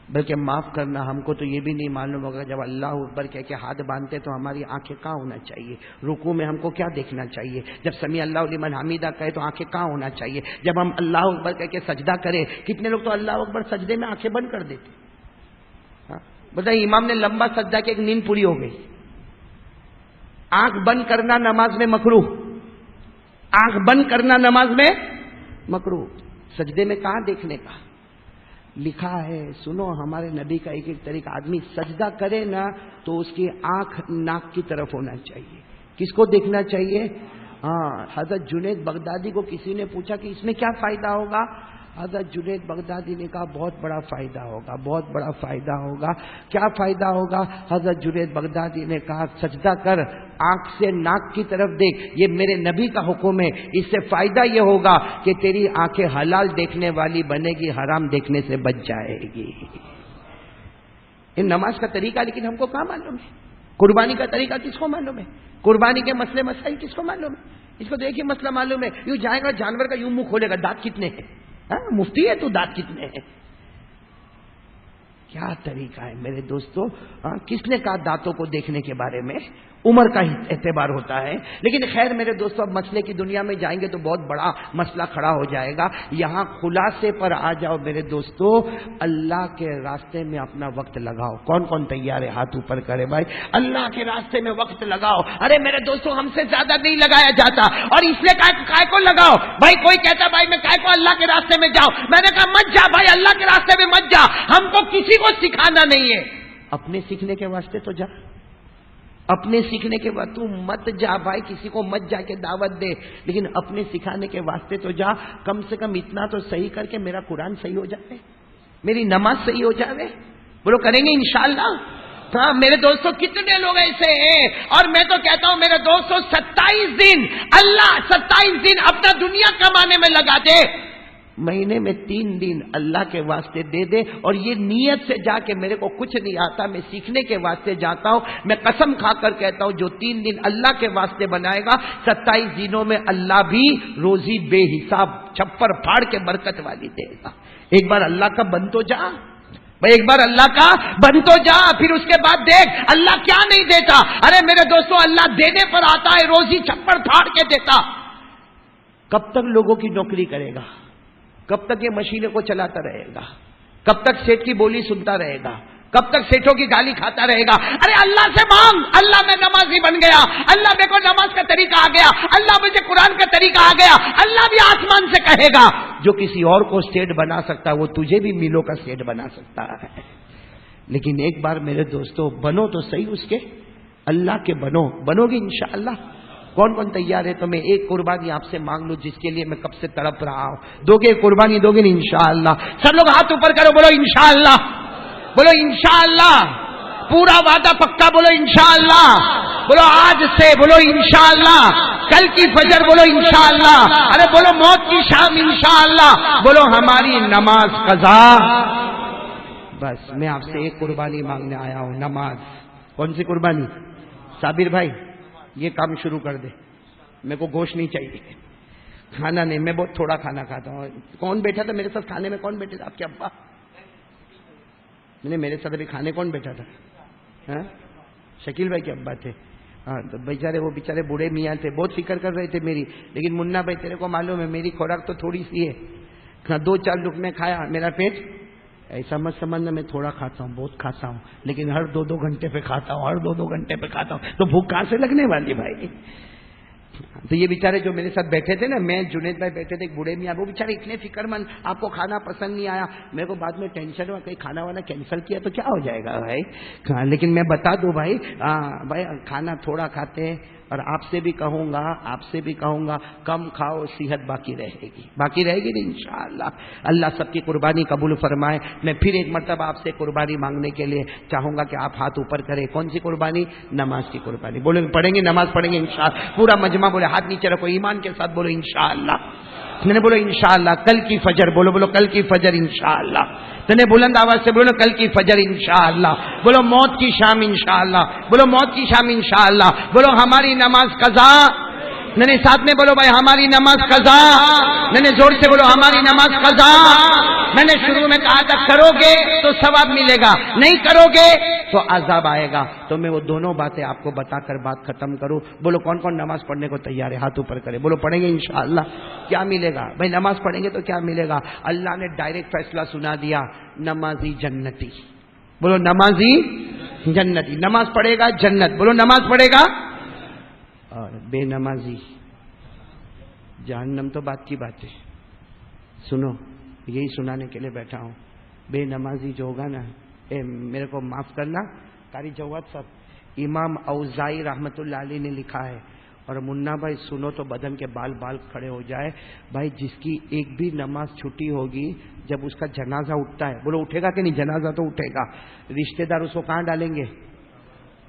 بلکہ معاف کرنا ہم کو تو یہ بھی نہیں معلوم ہوگا. جب اللہ اکبر کہہ کے ہاتھ باندھتے تو ہماری آنکھیں کہاں ہونا چاہیے؟ رکوع میں ہم کو کیا دیکھنا چاہیے؟ جب سمیع اللہ لمن حمیدہ کہے تو آنکھیں کہاں ہونا چاہیے؟ جب ہم اللہ اکبر کہہ کے سجدہ کرے, کتنے لوگ تو اللہ اکبر سجدے میں آنکھیں بند کر دیتے. بتائیے, امام نے لمبا سجدہ کہ ایک نیند پوری ہو گئی. آنکھ بند کرنا نماز میں مکروہ, آنکھ بند کرنا نماز میں مکروہ. سجدے میں کہاں دیکھنے کا لکھا ہے؟ سنو ہمارے نبی کا ایک طریقہ, آدمی سجدہ کرے نا تو اس کی آنکھ ناک کی طرف ہونا چاہیے. کس کو دیکھنا چاہیے؟ حضرت جنید بغدادی کو کسی نے پوچھا کہ اس میں کیا فائدہ ہوگا؟ حضرت جنید بغدادی نے کہا بہت بڑا فائدہ ہوگا, بہت بڑا فائدہ ہوگا. کیا فائدہ ہوگا؟ حضرت جنید بغدادی نے کہا سجدہ کر, آنکھ سے ناک کی طرف دیکھ, یہ میرے نبی کا حکم ہے. اس سے فائدہ یہ ہوگا کہ تیری آنکھیں حلال دیکھنے والی بنے گی, حرام دیکھنے سے بچ جائے گی. یہ نماز کا طریقہ لیکن ہم کو کہاں معلوم ہے؟ قربانی کا طریقہ کس کو معلوم ہے؟ قربانی کے مسئلے مسائل کس کو معلوم ہے؟ اس کو دیکھیے مسئلہ معلوم ہے. یوں جائے گا جانور کا, یوں منہ کھولے گا, دانت کتنے ہیں؟ مفتی ہے تو دانت کتنے ہیں؟ کیا طریقہ ہے میرے دوستو؟ کس نے کہا دانتوں کو دیکھنے کے بارے میں؟ عمر کا اعتبار ہوتا ہے. لیکن خیر میرے دوستو, اب مسئلے کی دنیا میں جائیں گے تو بہت بڑا مسئلہ کھڑا ہو جائے گا. یہاں خلاصے پر آ جاؤ میرے دوستو, اللہ کے راستے میں اپنا وقت لگاؤ. کون کون تیار ہے؟ ہاتھ اوپر کرے بھائی. اللہ کے راستے میں وقت لگاؤ. ارے میرے دوستو ہم سے زیادہ نہیں لگایا جاتا, اور اس لیے کائے کو لگاؤ بھائی. کوئی کہتا بھائی میں کائے کو اللہ کے راستے میں جاؤ, میں نے کہا مت جا بھائی, اللہ کے راستے میں مت جا. ہم کو کسی کو سکھانا نہیں ہے, اپنے سیکھنے کے واسطے تو جا. اپنے سیکھنے کے بعد تو مت جا بھائی, کسی کو مت جا کے دعوت دے, لیکن اپنے سکھانے کے واسطے تو جا. کم سے کم اتنا تو صحیح کر کے میرا قرآن صحیح ہو جائے, میری نماز صحیح ہو جائے. بولو کریں گے انشاءاللہ؟ ہاں میرے دوستوں کتنے لوگ ایسے ہیں, اور میں تو کہتا ہوں میرے دوستوں 27 دن اللہ 27 دن اپنا دنیا کمانے میں لگا دے. مہینے میں 3 دن اللہ کے واسطے دے دے، اور یہ نیت سے جا کے میرے کو کچھ نہیں آتا، میں سیکھنے کے واسطے جاتا ہوں، میں قسم کھا کر کہتا ہوں جو 3 دن اللہ کے واسطے بنائے گا 27 دنوں میں اللہ بھی روزی بے حساب چھپر پھاڑ کے برکت والی دے گا۔ ایک بار اللہ کا بن تو جا بھائی، ایک بار اللہ کا بن تو جا، پھر اس کے بعد دیکھ اللہ کیا نہیں دیتا۔ ارے میرے دوستوں، اللہ دینے پر آتا ہے، روزی چھپر پھاڑ کے دیتا۔ کب تک لوگوں کی نوکری کرے گا؟ کب تک یہ مشینوں کو چلاتا رہے گا؟ کب تک سیٹ کی بولی سنتا رہے گا؟ کب تک سیٹوں کی گالی کھاتا رہے گا؟ ارے اللہ سے مانگ، اللہ میں نمازی بن گیا، اللہ میرے کو نماز کا طریقہ آ گیا، اللہ مجھے قرآن کا طریقہ آ گیا، اللہ بھی آسمان سے کہے گا جو کسی اور کو سیٹ بنا سکتا ہے وہ تجھے بھی میلوں کا سیٹ بنا سکتا ہے۔ لیکن ایک بار میرے دوستوں بنو تو صحیح، اس کے اللہ کے بنو گے انشاءاللہ۔ کون کون تیار ہے تو میں ایک قربانی آپ سے مانگ لوں جس کے لیے میں کب سے تڑپ رہا ہوں؟ دو گے قربانی؟ دو گے انشاءاللہ؟ سب لوگ ہاتھ اوپر کرو، بولو انشاءاللہ، بولو انشاءاللہ، پورا وعدہ پکا، بولو انشاءاللہ، بولو آج سے، بولو انشاءاللہ، کل کی فجر، بولو انشاءاللہ، ارے بولو موت کی شام انشاءاللہ، بولو ہماری نماز قضا۔ بس میں آپ سے ایک قربانی مانگنے آیا ہوں، نماز۔ کون سی قربانی؟ صابر بھائی یہ کام شروع کر دے، میرے کو گوشت نہیں چاہیے، کھانا نہیں، میں بہت تھوڑا کھانا کھاتا ہوں۔ کون بیٹھا تھا میرے ساتھ کھانے میں؟ کون بیٹھے تھے؟ آپ کے ابا؟ میرے ساتھ ابھی کھانے کون بیٹھا تھا؟ شکیل بھائی کے ابا تھے۔ ہاں تو وہ بیچارے بوڑھے میاں تھے، بہت فکر کر رہے تھے میری، لیکن منا بھائی تیرے کو معلوم ہے میری خوراک تو تھوڑی سی ہے، 2-4 لقمے کھایا میرا پیٹ ایسا مت سمجھنا میں تھوڑا کھاتا ہوں، بہت کھاتا ہوں، لیکن ہر 2-2 گھنٹے پہ کھاتا ہوں، ہر 2-2 گھنٹے پہ کھاتا ہوں، تو بھوک کہاں سے لگنے والی بھائی؟ تو یہ بیچارے جو میرے ساتھ بیٹھے تھے نا، میں جنید بھائی بیٹھے تھے، ایک بوڑھے میاں، وہ بیچارے اتنے فکر مند، آپ کو کھانا پسند نہیں آیا، میرے کو بعد میں ٹینشن ہوا کہیں کھانا وانا کینسل کیا تو کیا ہو جائے گا بھائی؟ لیکن میں بتا دوں بھائی، بھائی کھانا تھوڑا کھاتے ہیں، اور آپ سے بھی کہوں گا کم کھاؤ، صحت باقی رہے گی نا انشاءاللہ۔ اللہ سب کی قربانی قبول فرمائے۔ میں پھر ایک مرتبہ آپ سے قربانی مانگنے کے لیے چاہوں گا کہ آپ ہاتھ اوپر کریں۔ کون سی قربانی؟ نماز کی قربانی۔ بولے پڑھیں گے، نماز پڑھیں گے انشاءاللہ، پورا مجمع بولے، ہاتھ نیچے رکھو، ایمان کے ساتھ بولو انشاءاللہ۔ میں نے بولو انشاءاللہ، کل کی فجر، بولو کل کی فجر انشاءاللہ، تو نے بلند آواز سے بولو کل کی فجر انشاءاللہ، بولو موت کی شام انشاءاللہ، بولو موت کی شام انشاءاللہ، بولو ہماری نماز قضا، نہیں ساتھ میں بولو بھائی ہماری نماز قضا، نہیں زور سے بولو ہماری نماز قضا۔ میں نے شروع میں کہا تھا کرو گے تو ثواب ملے گا، نہیں کرو گے تو عذاب آئے گا، تو میں وہ دونوں باتیں آپ کو بتا کر بات ختم کروں۔ بولو کون کون نماز پڑھنے کو تیار ہے؟ ہاتھ اوپر کرے، بولو پڑھیں گے انشاءاللہ۔ کیا ملے گا بھائی؟ نماز پڑھیں گے تو کیا ملے گا؟ اللہ نے ڈائریکٹ فیصلہ سنا دیا، نمازی جنتی، بولو نمازی جنتی، نماز پڑھے گا جنت، بولو نماز پڑھے گا، اور بے نمازی جہنم۔ تو بات کی بات ہے، سنو یہی سنانے کے لیے بیٹھا ہوں۔ بے نمازی جو ہوگا نا، میرے کو معاف کرنا قاری جواد صاحب، امام اوزائی رحمت اللہ علیہ نے لکھا ہے، اور منا بھائی سنو تو بدن کے بال کھڑے ہو جائے بھائی، جس کی ایک بھی نماز چھٹی ہوگی، جب اس کا جنازہ اٹھتا ہے، بولو اٹھے گا کہ نہیں؟ جنازہ تو اٹھے گا، رشتہ دار اس کو کہاں ڈالیں گے؟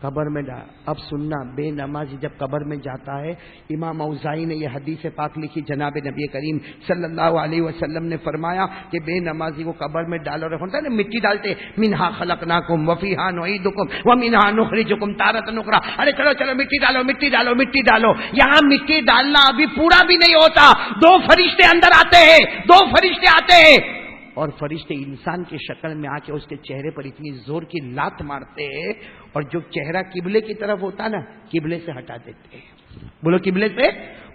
قبر میں ڈال۔ اب سننا، بے نمازی جب قبر میں جاتا ہے، امام اوزائی نے یہ حدیث پاک لکھی، جناب نبی کریم صلی اللہ علیہ وسلم نے فرمایا کہ بے نمازی کو قبر میں ڈالو، ہوتا ہے نا مٹی ڈالتے، منہا خلقناکم وفیہا نعیدکم ومنہا نخرجکم تارۃ اخری، ارے چلو مٹی ڈالو۔ یہاں مٹی ڈالنا ابھی پورا بھی نہیں ہوتا، 2 فرشتے اندر آتے ہیں، اور فرشتے انسان کی شکل میں آ کے اس کے چہرے پر اتنی زور کی لات مارتے ہیں، اور جو چہرہ قبلے کی طرف ہوتا نا، قبلے سے ہٹا دیتے ہیں۔ بولو قبلے سے،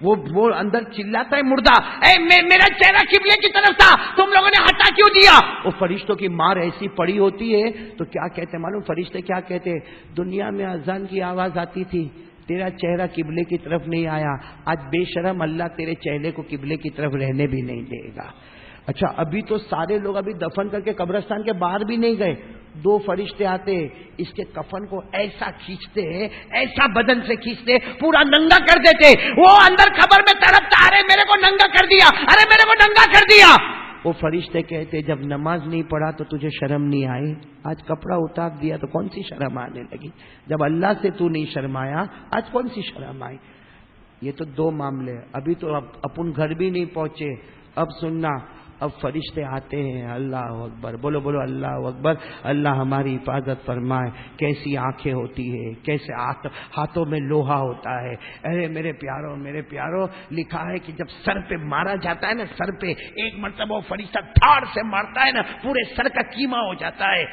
وہ اندر چلاتا ہے مردہ، اے میرا چہرہ قبلے کی طرف تھا، تم لوگوں نے ہٹا کیوں دیا؟ وہ فرشتوں کی مار ایسی پڑی ہوتی ہے تو کیا کہتے ہیں معلوم؟ فرشتے کیا کہتے ہیں؟ دنیا میں اذان کی آواز آتی تھی، تیرا چہرہ قبلے کی طرف نہیں آیا، آج بے شرم اللہ تیرے چہرے کو قبلے کی طرف رہنے بھی نہیں دے گا۔ اچھا ابھی تو سارے لوگ ابھی دفن کر کے قبرستان کے باہر بھی نہیں گئے، 2 فرشتے آتے، اس کے کفن کو ایسا کھینچتے، ایسا بدن سے کھینچتے، پورا ننگا کر دیتے۔ وہ اندر قبر میں تڑپتا، ارے میرے کو ننگا کر دیا۔ وہ فرشتے کہتے جب نماز نہیں پڑھا تو تجھے شرم نہیں آئی؟ آج کپڑا اتار دیا تو کون سی شرم آنے لگی؟ جب اللہ سے تو نہیں شرمایا، آج کون سی شرم آئی؟ یہ تو 2 معاملے، ابھی تو اپن گھر بھی نہیں پہنچے۔ اب سننا، اب فرشتے آتے ہیں، اللہ اکبر، بولو بولو اللہ اکبر، اللہ ہماری حفاظت فرمائے۔ کیسی آنکھیں ہوتی ہے، کیسے ہاتھوں میں لوہا ہوتا ہے۔ ارے میرے پیاروں، لکھا ہے کہ جب سر پہ مارا جاتا ہے نا، سر پہ ایک مرتبہ وہ فرشتہ دھاڑ سے مارتا ہے نا، پورے سر کا کیما ہو جاتا ہے،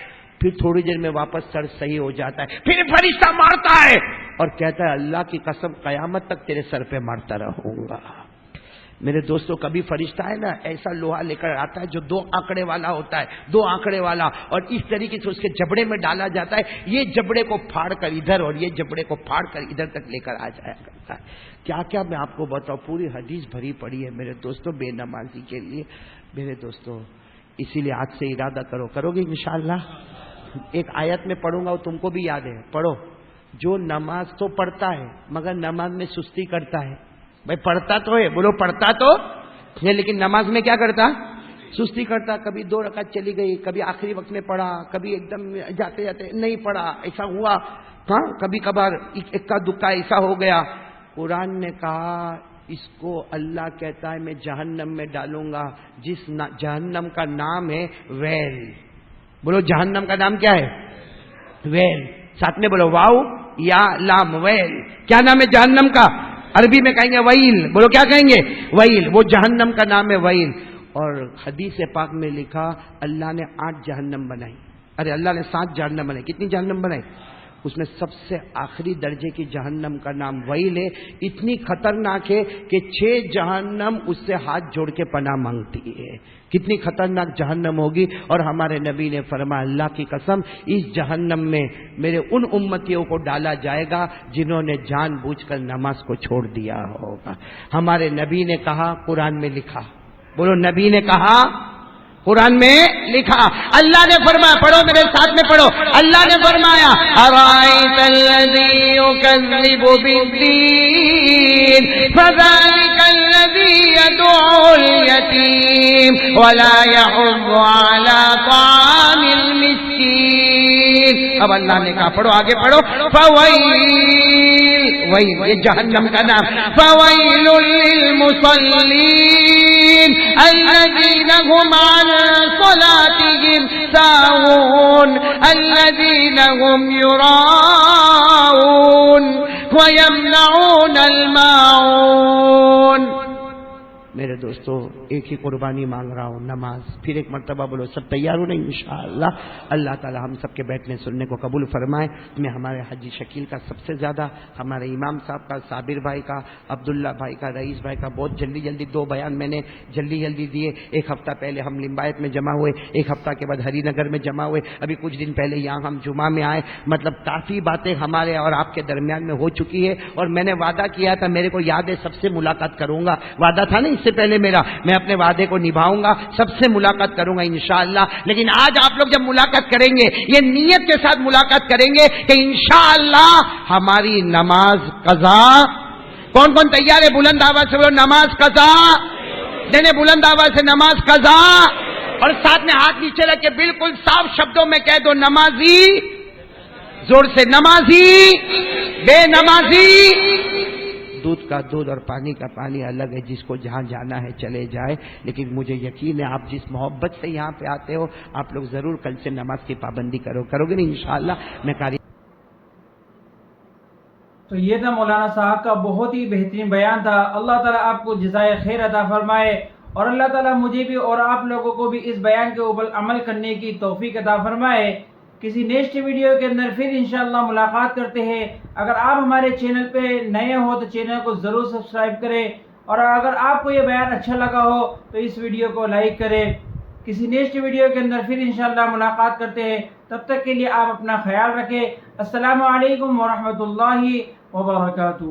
پھر تھوڑی دیر میں واپس سر صحیح ہو جاتا ہے، پھر فرشتہ مارتا ہے اور کہتا ہے اللہ کی قسم قیامت تک تیرے سر پہ مارتا رہوں گا۔ میرے دوستوں، کبھی فرشتہ ہے نا ایسا لوہا لے کر آتا ہے جو 2 آنکڑے والا ہوتا ہے، 2 آنکڑے والا، اور اس طریقے سے اس کے جبڑے میں ڈالا جاتا ہے، یہ جبڑے کو پھاڑ کر ادھر اور یہ جبڑے کو پھاڑ کر ادھر تک لے کر آ جایا کرتا ہے۔ کیا میں آپ کو بتاؤں، پوری حدیث بھری پڑی ہے میرے دوستوں بے نمازی کے لیے۔ میرے دوستوں، اسی لیے آج سے ارادہ کرو گے انشاءاللہ؟ ایک آیت میں پڑھوں گا، وہ تم کو بھی یاد ہے، پڑھو۔ جو نماز تو پڑھتا ہے مگر نماز میں سستی کرتا ہے، بھائی پڑھتا تو ہے، بولو پڑھتا تو ہے، لیکن نماز میں کیا کرتا؟ سستی کرتا۔ کبھی 2 رکعت چلی گئی، کبھی آخری وقت میں پڑھا، کبھی ایک دم جاتے جاتے نہیں پڑھا، ایسا ہوا، ہاں کبھی کبھار اکا دکا ایسا ہو گیا۔ قرآن نے کہا اس کو اللہ کہتا ہے میں جہنم میں ڈالوں گا، جس جہنم کا نام ہے ویل۔ بولو جہنم کا نام کیا ہے؟ ویل۔ ساتھ میں بولو واو یا لام، ویل۔ کیا نام ہے جہنم کا؟ عربی میں کہیں گے ویل، بولو کیا کہیں گے؟ ویل۔ وہ جہنم کا نام ہے ویل۔ اور حدیث پاک میں لکھا اللہ نے 8 جہنم بنائی، ارے اللہ نے 7 جہنم بنائی۔ کتنی جہنم بنائی؟ اس میں سب سے آخری درجے کی جہنم کا نام ویل ہے۔ اتنی خطرناک ہے کہ 6 جہنم اس سے ہاتھ جوڑ کے پناہ مانگتی ہے۔ کتنی خطرناک جہنم ہوگی۔ اور ہمارے نبی نے فرمایا اللہ کی قسم اس جہنم میں میرے ان امتیوں کو ڈالا جائے گا جنہوں نے جان بوجھ کر نماز کو چھوڑ دیا ہوگا۔ ہمارے نبی نے کہا، قرآن میں لکھا، بولو نبی نے کہا، قرآن میں لکھا، اللہ نے فرمایا، پڑھو میرے ساتھ میں پڑھو، اللہ نے فرمایا ارائیت الذی یکذب بالدین فذلک الذی یدعو الیتیم ولا یحض علی طعام المسکین۔ اب اللہ نے کہا، پڑھو آگے پڑھو، وہی یہ جہنم کا نام، فویل للمصلین الذین هم عن صلاتهم ساهون الذین هم یراؤون ویمنعون الماعون۔ میرے دوستو، ایک ہی قربانی مانگ رہا ہوں، نماز۔ پھر ایک مرتبہ بولو، سب تیار ہو نا انشاءاللہ؟ اللہ تعالی ہم سب کے بیٹھنے سننے کو قبول فرمائے۔ میں ہمارے حاجی شکیل کا سب سے زیادہ، ہمارے امام صاحب کا، صابر بھائی کا، عبداللہ بھائی کا، رئیس بھائی کا بہت جلدی 2 بیان میں نے جلدی دیے۔ ایک ہفتہ پہلے ہم لمبایت میں جمع ہوئے، ایک ہفتہ کے بعد ہری نگر میں جمع ہوئے، ابھی کچھ دن پہلے یہاں ہم جمعہ میں آئے۔ مطلب کافی باتیں ہمارے اور آپ کے درمیان میں ہو چکی ہے، اور میں نے وعدہ کیا تھا، میرے کو یاد ہے، سب سے ملاقات کروں گا، وعدہ تھا نا اس سے پہلے میرا، میں اپنے وعدے کو نبھاؤں گا، سب سے ملاقات کروں گا انشاءاللہ۔ لیکن آج آپ لوگ جب ملاقات کریں گے، یہ نیت کے ساتھ ملاقات کریں گے کہ انشاءاللہ ہماری نماز قضا۔ کون کون تیار ہے؟ بلند آواز سے بولو نماز قضا، دینے بلند آواز سے نماز قضا، اور ساتھ میں ہاتھ نیچے رکھ کے بالکل صاف شبدوں میں کہہ دو نمازی، زور سے نمازی، بے نمازی۔ دودھ کا دودھ اور پانی کا پانی الگ ہے، جس کو جہاں جانا ہے چلے جائے، لیکن مجھے یقین ہے آپ جس محبت سے یہاں پہ آتے ہو، آپ لوگ ضرور کل سے نماز کی پابندی کرو گے نا انشاءاللہ۔ میں قاری تو یہ تھا مولانا صاحب کا بہت ہی بہترین بیان تھا۔ اللہ تعالیٰ آپ کو جزائے خیر عطا فرمائے، اور اللہ تعالیٰ مجھے بھی اور آپ لوگوں کو بھی اس بیان کے اوپر عمل کرنے کی توفیق عطا فرمائے۔ کسی نیکسٹ ویڈیو کے اندر پھر انشاءاللہ ملاقات کرتے ہیں۔ اگر آپ ہمارے چینل پہ نئے ہو تو چینل کو ضرور سبسکرائب کریں، اور اگر آپ کو یہ بیان اچھا لگا ہو تو اس ویڈیو کو لائک کریں۔ کسی نیکسٹ ویڈیو کے اندر پھر انشاءاللہ ملاقات کرتے ہیں، تب تک کے لیے آپ اپنا خیال رکھیں۔ السلام علیکم ورحمۃ اللہ وبرکاتہ۔